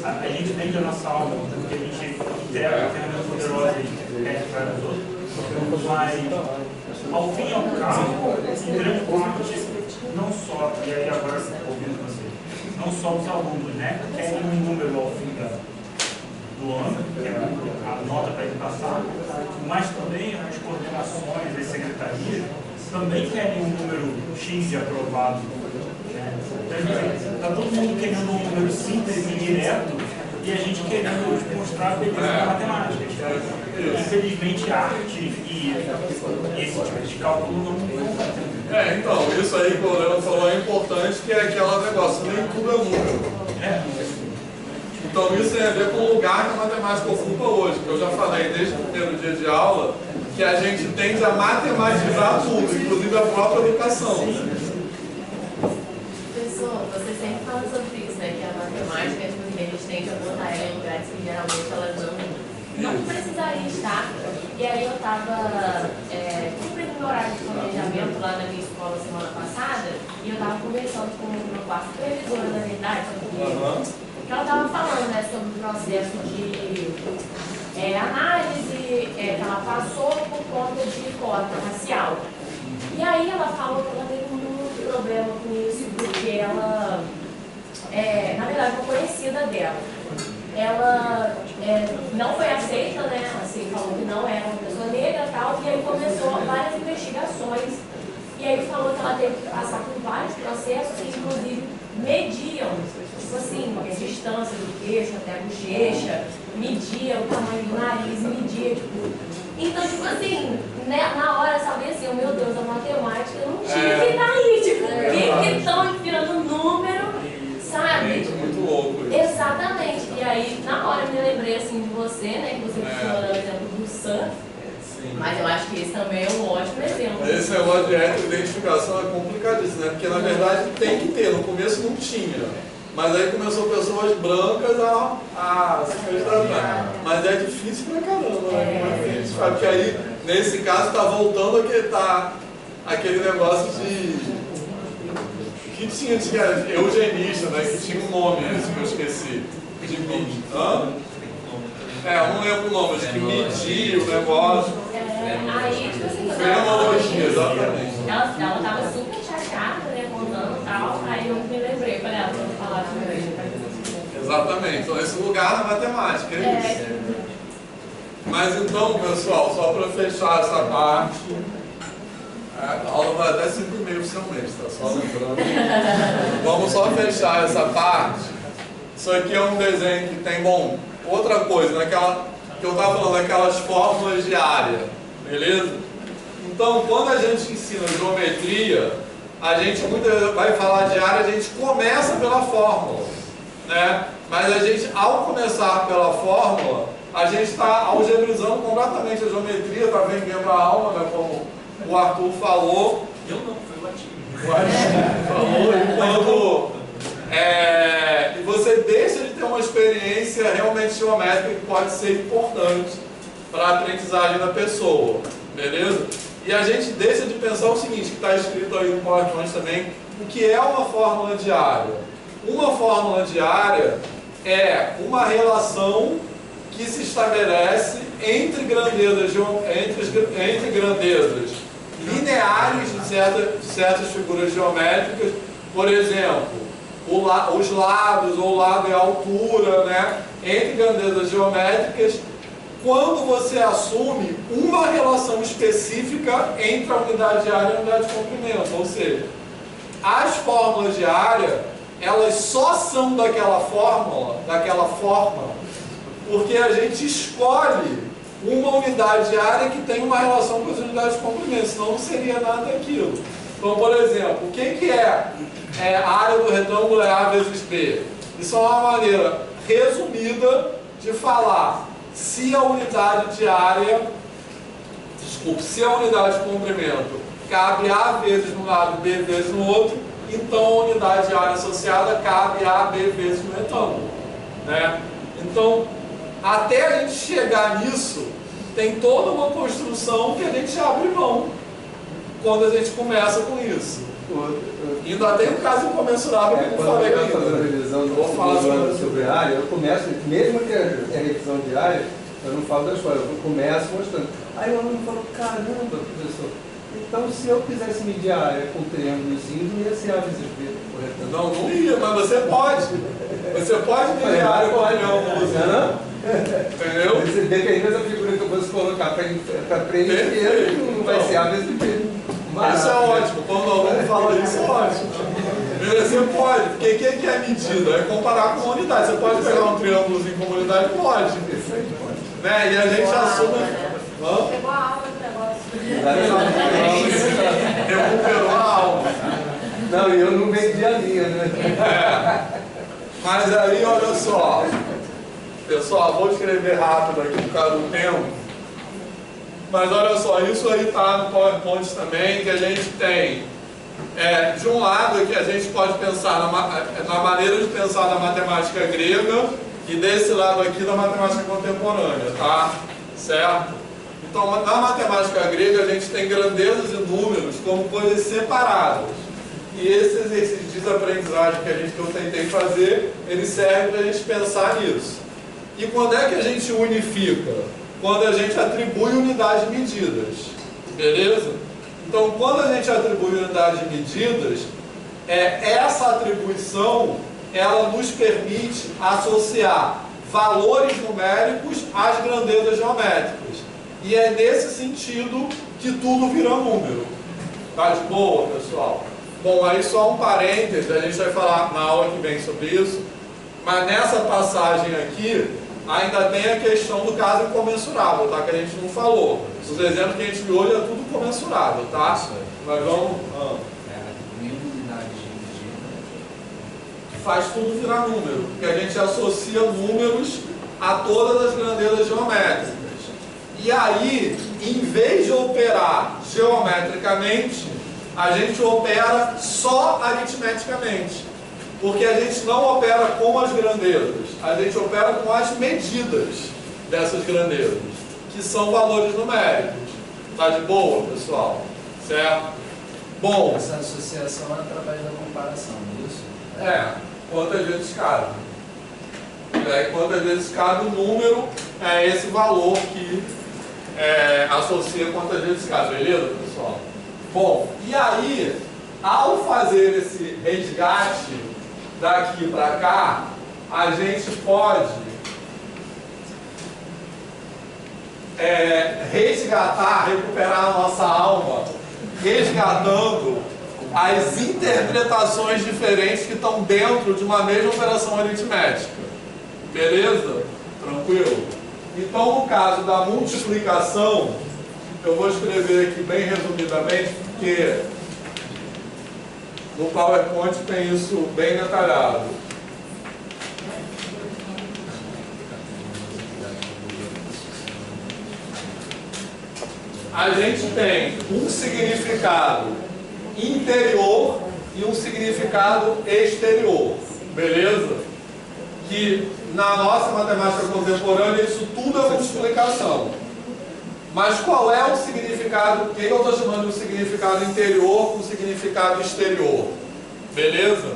[SPEAKER 11] A gente vende a nossa alma, porque a gente entrega a ferramenta poderosa e pede para os outros. Mas, ao fim e ao cabo, em grande parte, não só, e aí agora ouvindo você, não só os alunos, né, querem um número ao fim do ano, que é a nota para ele passar, mas também as coordenações, as secretarias, também querem um número X de aprovado. Né? Então, está todo mundo querendo um número simples e direto, e a gente querendo mostrar a beleza da matemática. Infelizmente, a arte e esse tipo de cálculo não funciona.
[SPEAKER 5] Então, isso aí que o Leandro falou é importante, que é aquele negócio, nem tudo é número. Então isso tem a ver com o lugar que a matemática ocupa hoje, que eu já falei desde o primeiro dia de aula, que a gente tende a matematizar tudo, inclusive a própria educação.
[SPEAKER 8] Professor, você sempre fala sobre isso, né? Que a matemática, a gente tende a botar ela em lugares que geralmente ela não precisaria estar. E aí eu estava cumprindo meu horário de planejamento lá na minha escola semana passada, e eu estava conversando com uma quarta supervisora, na verdade, que ela estava falando, né, sobre o processo de análise que ela passou por conta de cota racial. E aí ela falou que ela teve muito problema com isso, porque ela, na verdade, uma conhecida dela, ela não foi aceita, né, assim, falou que não era uma pessoa negra e tal, e aí começou várias investigações, e aí falou que ela teve que passar por vários processos que, inclusive, mediam, tipo assim, a distância do queixo até a bochecha, media o tamanho do nariz, media, tipo... Então, tipo assim, né, na hora eu sabia assim, oh, meu Deus, a matemática não tinha que estar aí, tipo, que estão enfiando número, sabe?
[SPEAKER 5] Muito louco isso.
[SPEAKER 8] Exatamente. E aí, na hora eu me lembrei assim de você, né, que você falou o exemplo do surf. Mas eu acho que esse também é um ótimo exemplo.
[SPEAKER 1] Esse negócio de identificação é complicadíssimo, né? Porque na verdade tem que ter, no começo não tinha. Mas aí começou pessoas brancas a se candidatar. Mas é difícil pra caramba, né? Porque aí, nesse caso, está voltando aquele negócio de. Que tinha eugenista, né? Que tinha um nome, isso que eu esqueci. De medir. Eu não lembro o nome, mas que medir o negócio.
[SPEAKER 8] Aí, tipo assim,
[SPEAKER 1] Fenomenologia, exatamente.
[SPEAKER 8] Ela tava super chateada, né, contando e tal. Aí eu me lembrei, falei, vamos falar sobre isso.
[SPEAKER 1] Exatamente, então esse lugar na matemática, é isso. Mas então, pessoal, só para fechar essa parte, a aula vai até 5h30 oficialmente, tá? Só lembrando. Vamos só fechar essa parte. Isso aqui é um desenho que tem, bom, outra coisa, naquela que eu estava falando, aquelas fórmulas de área, beleza? Então, quando a gente ensina geometria, a gente vai falar de área, a gente começa pela fórmula, né? Mas a gente, ao começar pela fórmula, a gente está algebrizando completamente a geometria, está vendendo a alma, né? Como o Arthur falou.
[SPEAKER 2] Eu não, foi o Latim.
[SPEAKER 1] O Arthur falou, e você deixa de ter uma experiência realmente geométrica que pode ser importante para a aprendizagem da pessoa, beleza? E a gente deixa de pensar o seguinte, que está escrito aí no PowerPoint também, o que é uma fórmula de área? Uma fórmula de área é uma relação que se estabelece entre grandezas lineares de certas figuras geométricas, por exemplo, os lados, ou o lado e a altura, né? Entre grandezas geométricas, quando você assume uma relação específica entre a unidade de área e a unidade de comprimento, ou seja, as fórmulas de área, elas só são daquela forma, porque a gente escolhe uma unidade de área que tem uma relação com as unidades de comprimento, senão não seria nada daquilo. Então, por exemplo, o que é a área do retângulo é A vezes B? Isso é uma maneira resumida de falar se a unidade de área, se a unidade de comprimento cabe A vezes num lado, B vezes no outro, então a unidade de área associada cabe A, B vezes no retângulo, né? Então, até a gente chegar nisso, tem toda uma construção que a gente abre mão quando a gente começa com isso. Ainda tem um caso incomensurável que eu não falei ainda.
[SPEAKER 4] Quando eu estou fazendo a revisão do sobre área, eu começo, mesmo que a revisão de área, eu não falo das coisas, eu começo mostrando. Aí o aluno falou, caramba, professor, então se eu quisesse medir a área com triângulozinho, não ia ser A vezes B, correto?
[SPEAKER 1] Não ia, mas você pode. Você pode medir a área com triângulozinho. Entendeu?
[SPEAKER 4] Dependendo da figura que eu fosse colocar para preencher, não vai ser A vezes B.
[SPEAKER 1] Isso é ótimo, quando o aluno fala isso é ótimo. Você pode, porque o que é medida? É comparar com uma unidade. Você pode pegar um triângulozinho como unidade? Pode. Né? E a gente assume.
[SPEAKER 8] Pegou a alma do negócio.
[SPEAKER 1] Recuperou a alma.
[SPEAKER 4] Não, e eu não vendi a linha, né?
[SPEAKER 1] Mas aí, olha só. Pessoal, vou escrever rápido aqui por causa do tempo. Mas olha só, isso aí está no PowerPoint também, que a gente tem, de um lado, que a gente pode pensar na maneira de pensar da matemática grega, e desse lado aqui da matemática contemporânea, tá? Certo? Então, na matemática grega, a gente tem grandezas e números como coisas separadas. E esse exercício de desaprendizagem que eu tentei fazer, ele serve para a gente pensar nisso. E quando é que a gente unifica? Quando a gente atribui unidades medidas, beleza? Então, quando a gente atribui unidades medidas, essa atribuição, ela nos permite associar valores numéricos às grandezas geométricas. E é nesse sentido que tudo vira número. Tá de boa, pessoal? Bom, aí só um parênteses, a gente vai falar na aula que vem sobre isso, mas nessa passagem aqui, ainda tem a questão do caso incomensurável, tá? Que a gente não falou. Os exemplos que a gente viu hoje é tudo comensurável, tá? Mas vamos... Faz tudo virar número, porque a gente associa números a todas as grandezas geométricas. E aí, em vez de operar geometricamente, a gente opera só aritmeticamente. Porque a gente não opera com as grandezas, a gente opera com as medidas dessas grandezas, que são valores numéricos. Tá de boa, pessoal? Certo? Bom,
[SPEAKER 3] Essa associação é através da comparação, não é isso?
[SPEAKER 1] quantas vezes cabe. E aí, quantas vezes cabe o número, é esse valor que associa quantas vezes cabe, beleza, pessoal? Bom, e aí, ao fazer esse resgate daqui para cá, a gente pode resgatar, recuperar a nossa alma, resgatando as interpretações diferentes que estão dentro de uma mesma operação aritmética. Beleza? Tranquilo? Então, no caso da multiplicação, eu vou escrever aqui bem resumidamente, porque no PowerPoint tem isso bem detalhado. A gente tem um significado interior e um significado exterior, beleza? Que na nossa matemática contemporânea isso tudo é multiplicação. Mas qual é o significado, o que eu estou chamando de significado interior com significado exterior? Beleza?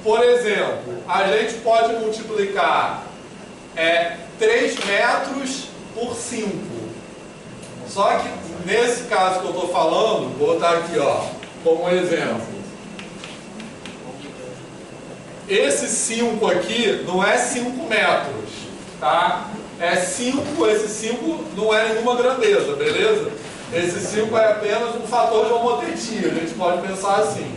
[SPEAKER 1] Por exemplo, a gente pode multiplicar 3 metros por 5. Só que nesse caso que eu estou falando, vou botar aqui como exemplo. Esse 5 aqui não é 5 metros, tá? É 5, esse 5 não é nenhuma grandeza, beleza? Esse 5 é apenas um fator de homotetia, a gente pode pensar assim.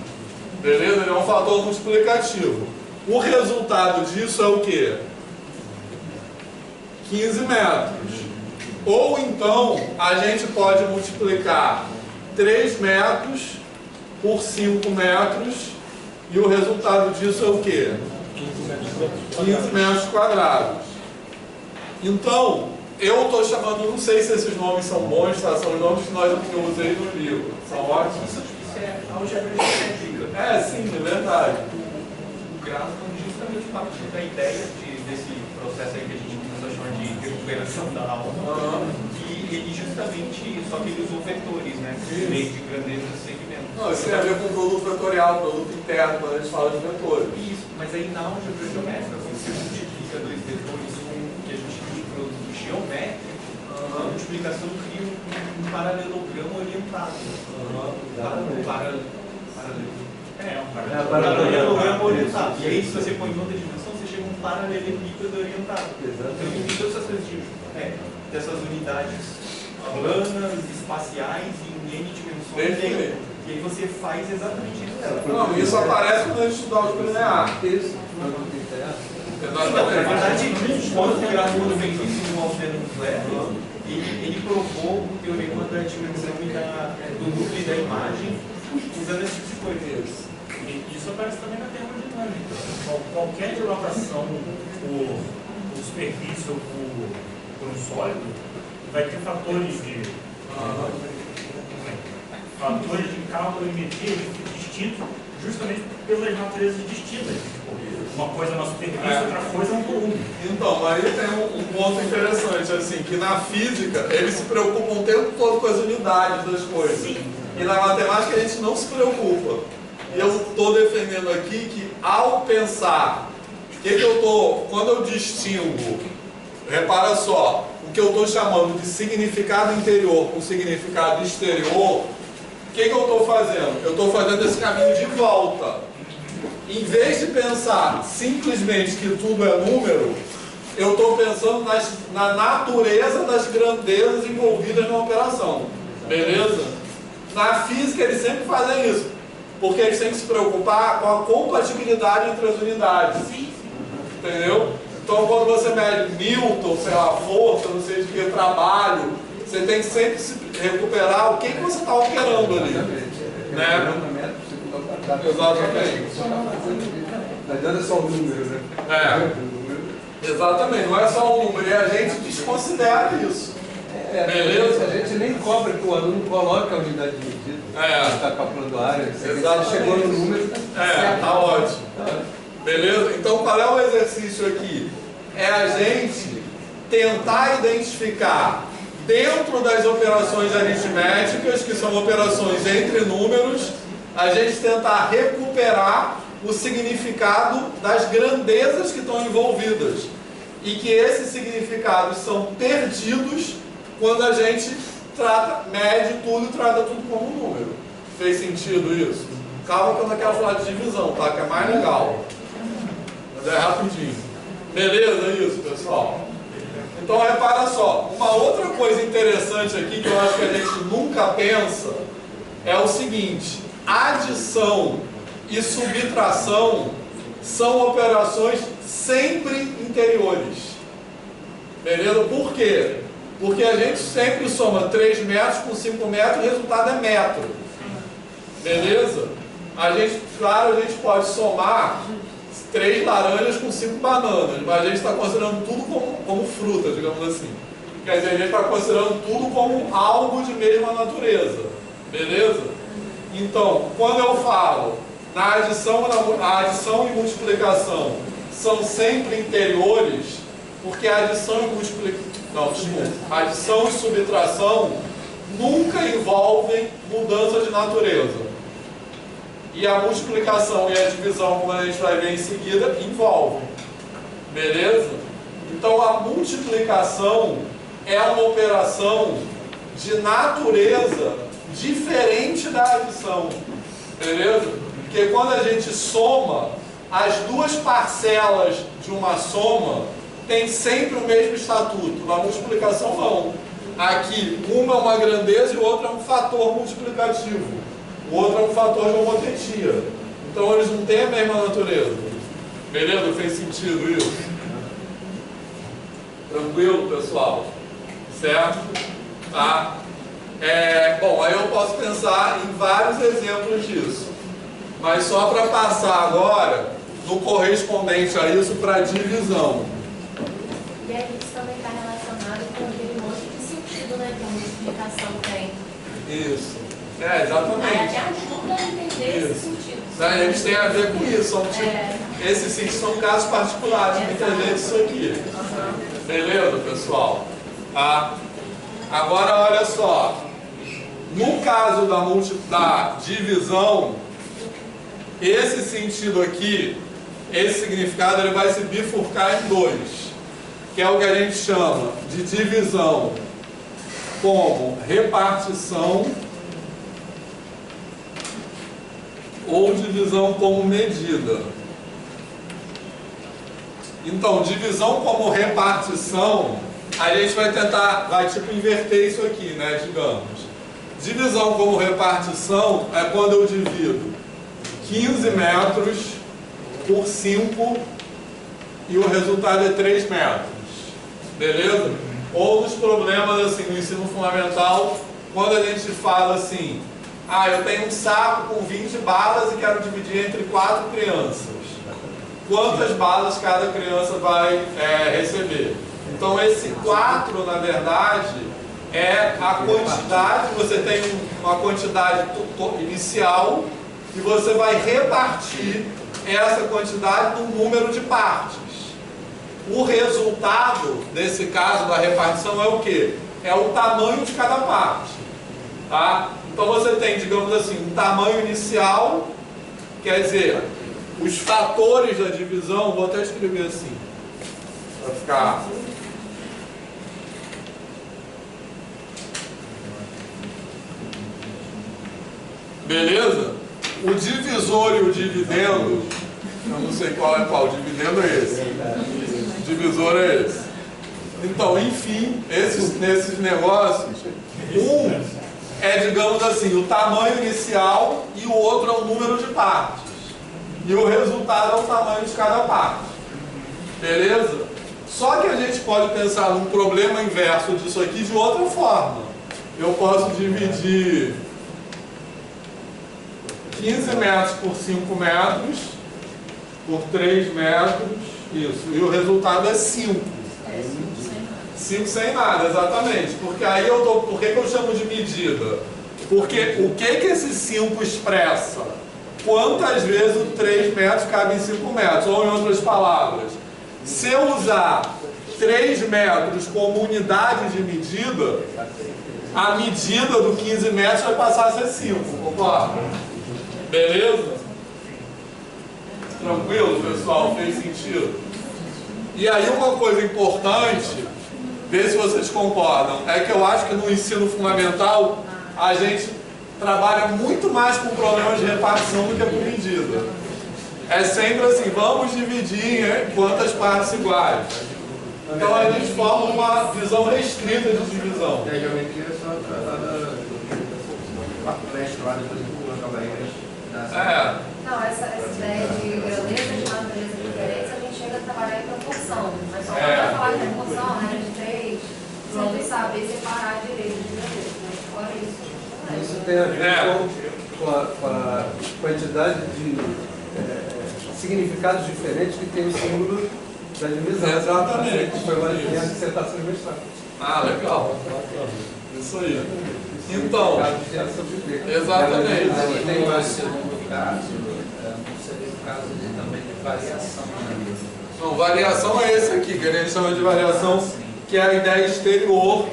[SPEAKER 1] Beleza? Ele é um fator multiplicativo. O resultado disso é o quê? 15 metros. Ou então, a gente pode multiplicar 3 metros por 5 metros e o resultado disso é o quê? 15 metros quadrados. Então, eu estou chamando, não sei se esses nomes são bons, tá? São os nomes que eu usei no livro. São ótimos.
[SPEAKER 2] Isso é álgebra geométrica.
[SPEAKER 1] Sim, é verdade.
[SPEAKER 2] O Grasman justamente parte da ideia desse processo aí que a gente começou a chamar de recuperação da alma. E ele justamente, só que ele usou vetores, né? Em vez de grandezas e segmentos.
[SPEAKER 1] Não, isso tem a ver com produto vetorial, produto interno, quando a gente fala de vetores.
[SPEAKER 2] Isso, mas aí na álgebra geométrica, quando você multiplica 2 vetores com o que a gente chama de produto geométrico, a multiplicação cria um paralelogramo orientado. Um paralelogramo orientado. E aí, se você põe em outra dimensão, você chega a um paralelepípedo orientado. Então, ele tem todas essas coisas dessas unidades planas, espaciais, em N dimensões. E aí você faz exatamente isso.
[SPEAKER 1] Não, isso aparece quando a gente estuda álgebra linear.
[SPEAKER 4] Isso.
[SPEAKER 2] Na verdade, quando o Grasman fez isso no Alfredo Flair, ele provou o teorema da dimensão do núcleo da imagem usando esse tipo de coisa.
[SPEAKER 11] Isso aparece também na termodinâmica. Qualquer dilatação por superfície ou por um sólido vai ter fatores de calorimetria distintos justamente pelas naturezas distintas. Uma coisa na superfície, outra coisa no volume.
[SPEAKER 1] Então, aí tem um ponto interessante, assim, que na física eles se preocupam o tempo todo com as unidades das coisas. Sim. E na matemática a gente não se preocupa. E eu estou defendendo aqui que ao pensar, quando eu distingo, repara só, o que eu estou chamando de significado interior com significado exterior, o que eu estou fazendo? Eu estou fazendo esse caminho de volta. Em vez de pensar simplesmente que tudo é número, eu estou pensando na natureza das grandezas envolvidas na operação. Beleza? Na física eles sempre fazem isso, porque eles têm que se preocupar com a compatibilidade entre as unidades. Entendeu? Então quando você mede Newton, sei lá, força, não sei de que, trabalho, você tem que sempre se recuperar o que você está operando ali. Né? Exatamente.
[SPEAKER 4] Não adianta só o número, né?
[SPEAKER 1] Exatamente, não é só um número, e a gente desconsidera isso. Beleza?
[SPEAKER 4] A gente nem cobra que o aluno coloca a unidade de medida. Está calculando a área.
[SPEAKER 1] Exatamente.
[SPEAKER 4] Chegou no número.
[SPEAKER 1] Tá ótimo. Beleza? Então qual é o exercício aqui? É a gente tentar identificar dentro das operações aritméticas, que são operações entre números, a gente tentar recuperar o significado das grandezas que estão envolvidas. E que esses significados são perdidos quando a gente mede tudo e trata tudo como número. Fez sentido isso? Calma que eu não quero falar de divisão, tá? Que é mais legal. Mas é rapidinho. Beleza isso, pessoal? Então repara só, uma outra coisa interessante aqui que eu acho que a gente nunca pensa é o seguinte: adição e subtração são operações sempre interiores. Beleza? Por quê? Porque a gente sempre soma 3 metros com 5 metros e o resultado é metro. Beleza? Claro, a gente pode somar 3 laranjas com 5 bananas, mas a gente está considerando tudo como fruta, digamos assim. Quer dizer, a gente está considerando tudo como algo de mesma natureza. Beleza? Então, quando eu falo a adição e multiplicação são sempre interiores, porque a adição e subtração nunca envolvem mudança de natureza. E a multiplicação e a divisão, como a gente vai ver em seguida, envolvem. Beleza? Então a multiplicação é uma operação de natureza diferente da adição. Beleza? Porque quando a gente soma, as duas parcelas de uma soma tem sempre o mesmo estatuto. Na multiplicação não. Aqui, uma é uma grandeza e o outro é um fator multiplicativo. O outro é um fator de homotetia. Então eles não têm a mesma natureza. Beleza? Fez sentido isso? Tranquilo, pessoal? Certo? Tá? Bom, aí eu posso pensar em vários exemplos disso. Mas só para passar agora no correspondente a isso para divisão.
[SPEAKER 8] E aí isso também está relacionado com aquele monte de sentido, né, que a multiplicação tem.
[SPEAKER 1] Isso. Exatamente.
[SPEAKER 8] Aí até ajuda a entender
[SPEAKER 1] isso.
[SPEAKER 8] Esse sentido.
[SPEAKER 1] Eles têm a ver com isso. Esses sentidos são casos particulares, muita gente isso aqui. Beleza, pessoal? Tá? Agora, olha só. No caso da divisão, esse sentido aqui, esse significado, ele vai se bifurcar em dois, que é o que a gente chama de divisão como repartição ou divisão como medida. Então, divisão como repartição, a gente vai tipo inverter isso aqui, né, digamos. Divisão como repartição é quando eu divido 15 metros por 5 e o resultado é 3 metros. Beleza? Ou nos problemas assim, no ensino fundamental, quando a gente fala assim, eu tenho um saco com 20 balas e quero dividir entre 4 crianças. Quantas balas cada criança vai receber? Então esse 4, na verdade, é a quantidade, você tem uma quantidade inicial e você vai repartir essa quantidade num número de partes. O resultado, desse caso da repartição, é o quê? É o tamanho de cada parte. Tá? Então você tem, digamos assim, um tamanho inicial, quer dizer, os fatores da divisão, vou até escrever assim, para ficar... Beleza? O divisor e o dividendo, eu não sei qual é qual, o dividendo é esse. O divisor é esse. Então, enfim, nesses negócios, um é, digamos assim, o tamanho inicial e o outro é o número de partes. E o resultado é o tamanho de cada parte. Beleza? Só que a gente pode pensar num problema inverso disso aqui de outra forma. Eu posso dividir 15 metros por 5 metros, por 3 metros, isso. E o resultado é 5. 5 sem nada, exatamente. Porque aí eu tô. Por que eu chamo de medida? Porque o que esse 5 expressa? Quantas vezes o 3 metros cabe em 5 metros? Ou em outras palavras, se eu usar 3 metros como unidade de medida, a medida do 15 metros vai passar a ser 5, concorda? Beleza? Tranquilo, pessoal? Fez sentido? E aí uma coisa importante, ver se vocês concordam, é que eu acho que no ensino fundamental a gente trabalha muito mais com problemas de repartição do que com medida. É sempre assim, vamos dividir em quantas partes iguais. Então a gente forma uma visão restrita de divisão.
[SPEAKER 6] E a geometria é só tratada do quarto mestre lá, depois do acabar
[SPEAKER 8] Não, essa ideia de grandeza de natureza diferentes, a gente chega a trabalhar em proporção. Mas só quando falar de proporção, regra de 3, sempre saber separar direito de grandeza. Mas fora isso, não é.
[SPEAKER 4] Isso tem a ver com a quantidade de significados diferentes que tem o símbolo da divisão.
[SPEAKER 1] Exatamente.
[SPEAKER 4] Foi uma linha de dissertação de mestrado.
[SPEAKER 1] Ah, legal. Isso aí. Então, exatamente.
[SPEAKER 3] Tem mais segundo caso, não seria o caso também de variação.
[SPEAKER 1] Não, variação é esse aqui, que a gente chama de variação, que é a ideia exterior,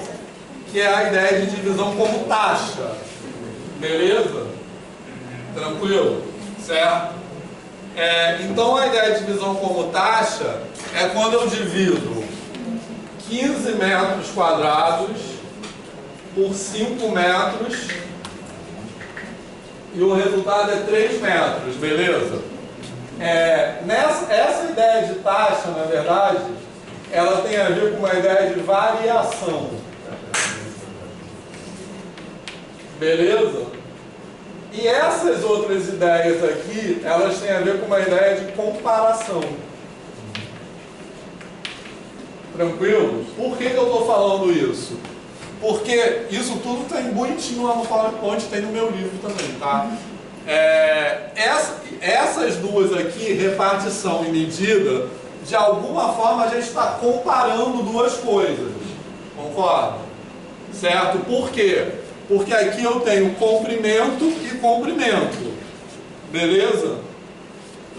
[SPEAKER 1] que é a ideia de divisão como taxa. Beleza? Tranquilo? Certo? Então a ideia de divisão como taxa é quando eu divido 15 metros quadrados por 5 metros e o resultado é 3 metros, beleza? Essa ideia de taxa, na verdade, ela tem a ver com uma ideia de variação. Beleza? E essas outras ideias aqui, elas têm a ver com uma ideia de comparação. Tranquilo? Por que eu estou falando isso? Porque isso tudo está bonitinho lá no PowerPoint, tem no meu livro também, tá? Essas duas aqui, repartição e medida, de alguma forma a gente está comparando duas coisas. Concorda? Certo? Por quê? Porque aqui eu tenho comprimento e comprimento. Beleza?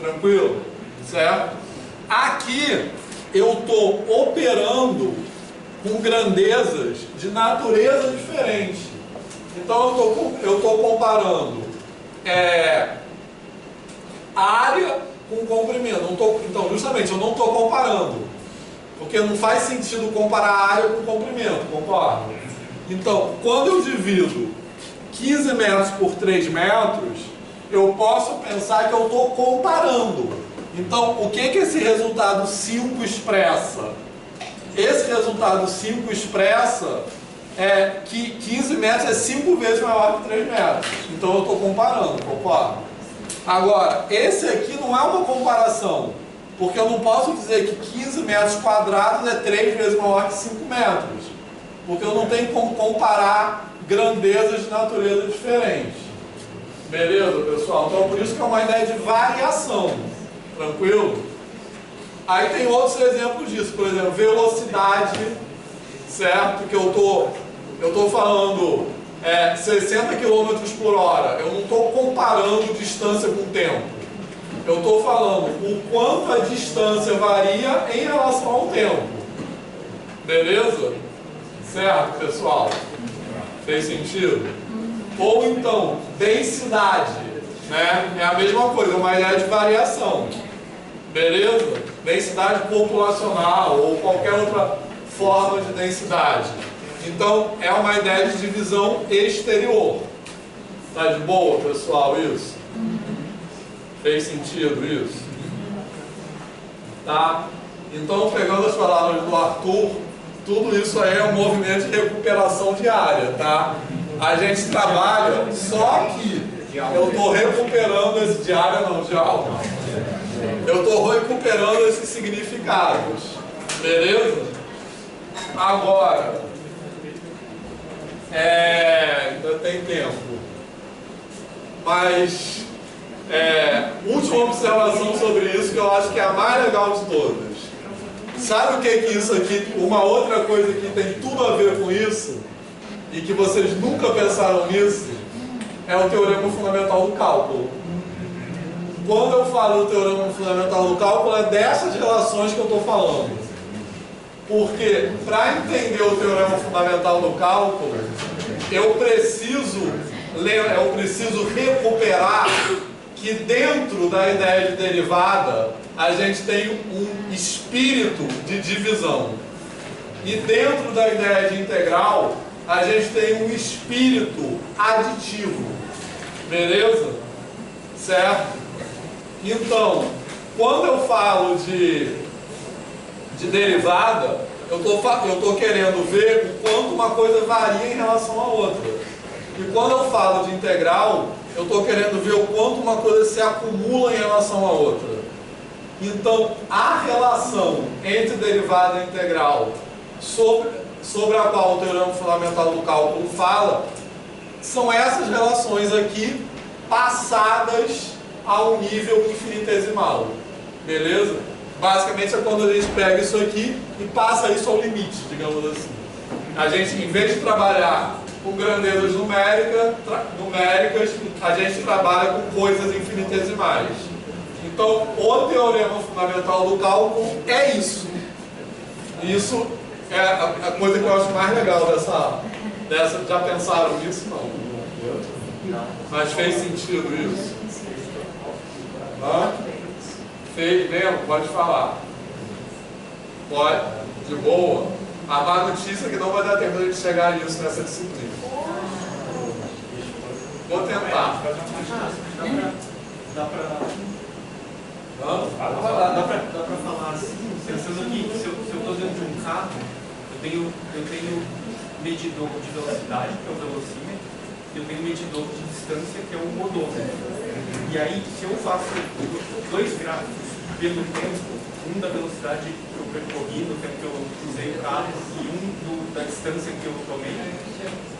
[SPEAKER 1] Tranquilo? Certo? Aqui eu estou operando com grandezas de natureza diferente. Então eu estou comparando área com comprimento. Então, justamente, eu não estou comparando. Porque não faz sentido comparar área com comprimento, concorda? Então, quando eu divido 15 metros por 3 metros, eu posso pensar que eu estou comparando. Então, o que esse resultado 5 expressa? Esse resultado 5 expressa que 15 metros é 5 vezes maior que 3 metros. Então, eu estou comparando, concorda? Agora, esse aqui não é uma comparação, porque eu não posso dizer que 15 metros quadrados é 3 vezes maior que 5 metros. Porque eu não tenho como comparar grandezas de natureza diferente. Beleza, pessoal? Então, por isso que é uma ideia de variação. Tranquilo? Aí tem outros exemplos disso. Por exemplo, velocidade, certo? Que eu tô falando 60 km por hora. Eu não estou comparando distância com tempo. Eu estou falando o quanto a distância varia em relação ao tempo. Beleza? Certo, pessoal? Fez sentido? Ou então, densidade, né? É a mesma coisa, uma ideia de variação. Beleza? Densidade populacional ou qualquer outra forma de densidade. Então, é uma ideia de divisão exterior. Tá de boa, pessoal, isso? Fez sentido isso? Tá? Então, pegando as palavras do Arthur, tudo isso aí é um movimento de recuperação de área, tá? A gente trabalha, só que eu estou recuperando esse de área, não, de aula. Eu estou recuperando esses significados. Beleza? Agora, ainda tem tempo. Mas, última observação sobre isso, que eu acho que é a mais legal de todas. Sabe o que que isso aqui, uma outra coisa que tem tudo a ver com isso, e que vocês nunca pensaram nisso, é o teorema fundamental do cálculo. Quando eu falo do teorema fundamental do cálculo, é dessas relações que eu estou falando. Porque, para entender o teorema fundamental do cálculo, eu preciso recuperar que dentro da ideia de derivada, a gente tem um espírito de divisão. E dentro da ideia de integral, a gente tem um espírito aditivo. Beleza? Certo? Então, quando eu falo de derivada, eu estou querendo ver o quanto uma coisa varia em relação à outra. E quando eu falo de integral, eu estou querendo ver o quanto uma coisa se acumula em relação à outra. Então, a relação entre derivada e integral, sobre a qual o teorema fundamental do cálculo fala, são essas relações aqui, passadas ao nível infinitesimal. Beleza? Basicamente é quando a gente pega isso aqui e passa isso ao limite, digamos assim. A gente, em vez de trabalhar com grandezas numéricas, a gente trabalha com coisas infinitesimais. Então, o teorema fundamental do cálculo é isso. Isso é a coisa que eu acho mais legal dessa. Já pensaram nisso? Não. Mas fez sentido isso? Hã? Fez mesmo? Pode falar. Pode? De boa? A má notícia é que não vai dar tempo de chegar nisso nessa disciplina. Vou tentar.
[SPEAKER 2] Dá pra falar assim, pensando aqui, se eu estou dentro de um carro, eu tenho medidor de velocidade, que é o velocímetro, e eu tenho medidor de distância, que é o odômetro. E aí, se eu faço dois gráficos pelo tempo, um da velocidade que eu percorri, do tempo que eu usei o carro, e um da distância que eu tomei,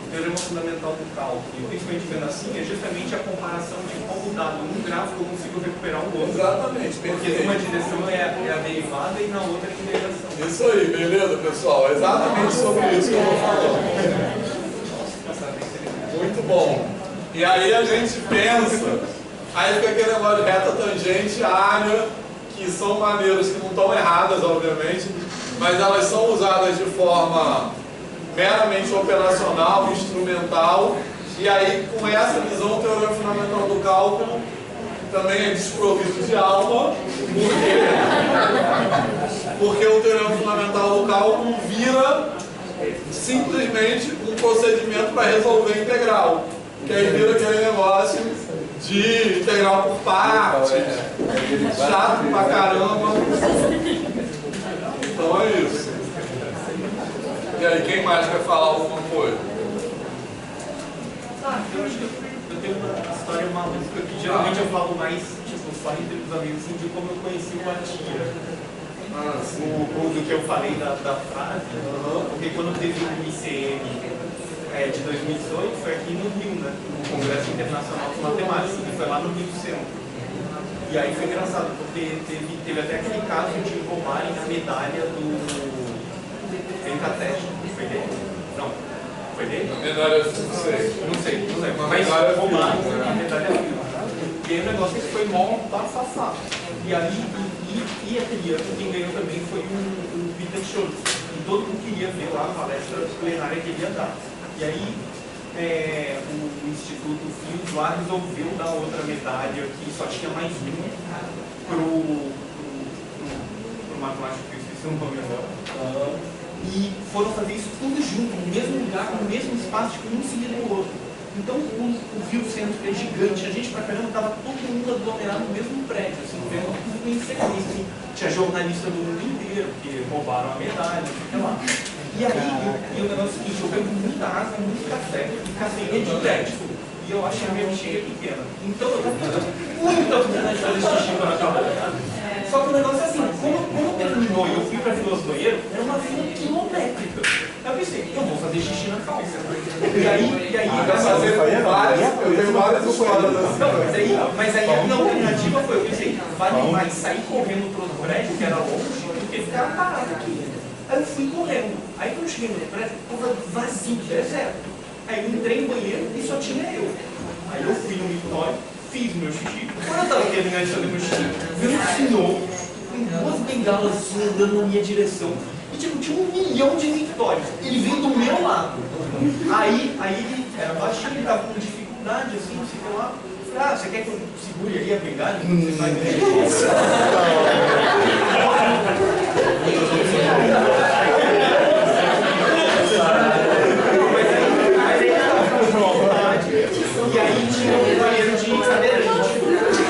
[SPEAKER 2] o teorema fundamental do cálculo, e principalmente vendo assim, é justamente a comparação de como dado num gráfico eu consigo recuperar o outro.
[SPEAKER 1] Exatamente.
[SPEAKER 2] Porque numa direção é a derivada e na outra é a integração.
[SPEAKER 1] Isso aí, beleza, pessoal? Exatamente sobre isso que eu estou falando. Muito bom. E aí a gente pensa, aí fica aquele negócio de reta, tangente, área, que são maneiras que não estão erradas, obviamente, mas elas são usadas de forma meramente operacional, instrumental, e aí com essa visão o teorema fundamental do cálculo também é desprovido de alma, porque o teorema fundamental do cálculo vira simplesmente um procedimento para resolver integral, que aí vira aquele negócio de integral por partes, chato pra caramba. Então é isso. E aí, quem mais quer falar alguma coisa?
[SPEAKER 2] Eu acho que eu tenho uma história maluca que geralmente eu falo mais, tipo, só entre os amigos, assim, de como eu conheci o Atia. O do que eu falei da frase, porque quando teve o ICM de 2018, foi aqui no Rio, né? No Congresso Internacional de Matemática, que foi lá no Rio Centro. E aí foi engraçado, porque teve até aquele caso de roubarem a medalha do Encateste. Foi dele? Não. Foi dele?
[SPEAKER 1] A medalha, não sei.
[SPEAKER 2] Mas roubaram a medalha dele. E aí o negócio foi mó bafafá. E aí, quem ganhou também foi o Peter Schultz. E todo mundo queria ver lá a palestra plenária que ele ia dar. E aí, o Instituto Fields lá resolveu dar outra medalha, que só tinha mais uma, pro matemático que eu esqueci o nome agora. E foram fazer isso tudo junto, no mesmo lugar, no mesmo espaço, tipo, um seguido do outro. Então o Rio Centro é gigante, a gente pra caramba tava todo mundo aglomerado no mesmo prédio, assim, vendo tudo em sequência. Assim. Tinha jornalista do mundo inteiro, que roubaram a medalha, não sei o que lá. E aí, o negócio é o seguinte, eu bebo muita água, muito café e cafeína de crédito. E eu achei a minha bexiga pequena. Então eu tava muita vontade de fazer xixi quando acabou. Só que o negócio é assim, como terminou e eu fui pra fila do banheiro, era uma fila quilométrica. Aí eu pensei, eu vou fazer xixi na calça. E aí
[SPEAKER 1] vai fazer várias, eu tenho várias histórias assim.
[SPEAKER 2] Mas aí a minha alternativa foi, eu pensei, vale mais sair correndo pro outro prédio, que era longe, do que porque ficaram parados aqui. Aí eu fui correndo. Aí quando eu cheguei no depósito, estava vazio, deserto. Aí eu entrei no banheiro e só tinha eu. Aí eu fui no mictório, fiz meu xixi. Quando eu estava terminando de fazer meu xixi, veio um senhor com 2 bengalas assim, andando na minha direção. E tipo, tinha 1 milhão de mictórios. Ele veio do meu lado. Aí ele era baixinho, ele estava com dificuldade, assim, não sei o que lá. Ah, você quer que eu segure aí a bengala? Você vai ver. E aí tinha um banheiro de cadeirante.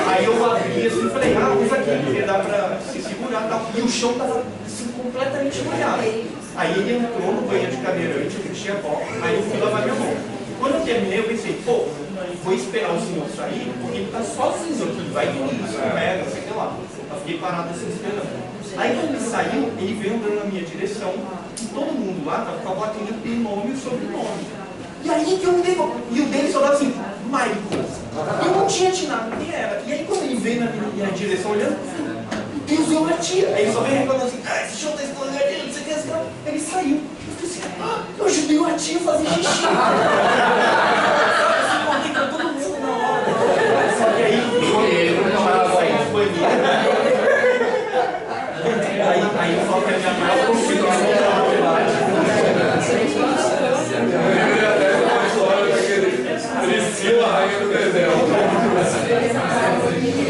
[SPEAKER 2] Aí eu abri assim e falei, usa aqui, porque dá pra se segurar e tal. E o chão estava assim, completamente molhado. Aí ele entrou no banheiro de cadeirante, eu fechei a porta, aí eu fui lavar minha mão. Quando eu terminei, eu pensei, pô, vou esperar o senhor sair, porque ele está sozinho aqui, vai vir, escorrega, não sei o que lá. Eu fiquei parado assim esperando. Aí quando ele saiu, ele veio andando na minha direção, e todo mundo lá estava com a plaquinha com o nome e o sobrenome. E aí que eu me dei, e o dele só dava assim, Michael. Eu não tinha atinado quem era. E aí quando ele veio na minha direção olhando, Deus, eu tia. Aí ele só veio reclamando assim, esse show tá escorregadinho, não sei o que, esse cara. Aí ele saiu. Eu falei assim, eu ajudei o tia a fazer xixi. Eu contei pra todo mundo na hora. Só que aí, quando ele não sair do banheiro, aí eu falo que a minha mãe conseguiu
[SPEAKER 1] Priscila, rainha do deserto.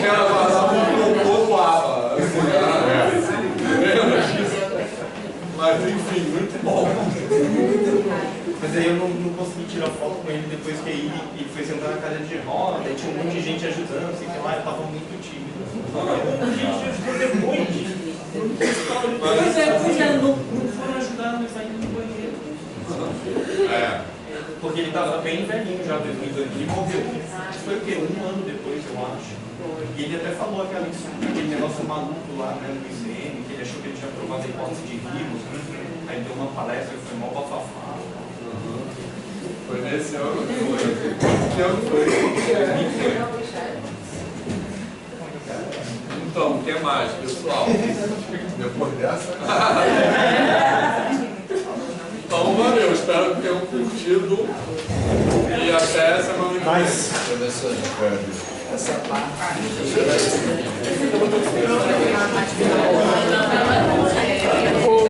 [SPEAKER 1] Ela passava um pouco água. Mas enfim, muito bom.
[SPEAKER 2] Mas aí eu não consegui tirar foto com ele depois que ele foi sentar na cadeira de roda, aí tinha um monte de gente ajudando, assim, que lá eu tava muito tímido. A gente ajudou depois. Mas não foram ajudar, mas saíram do banheiro. Porque ele estava bem velhinho já, 2002. Ele morreu, foi o quê? 1 ano depois, eu acho. E ele até falou aquele negócio maluco lá, né, no ICM, que ele achou que ele tinha aprovado a hipótese de vírus. Aí deu uma palestra e foi mó bafafá.
[SPEAKER 1] Foi nesse ano que foi. Que ano foi? Então, o que mais, pessoal?
[SPEAKER 5] Depois dessa.
[SPEAKER 1] Então, valeu. Espero que tenham curtido. E até semana que vem.
[SPEAKER 3] Professor, essa parte.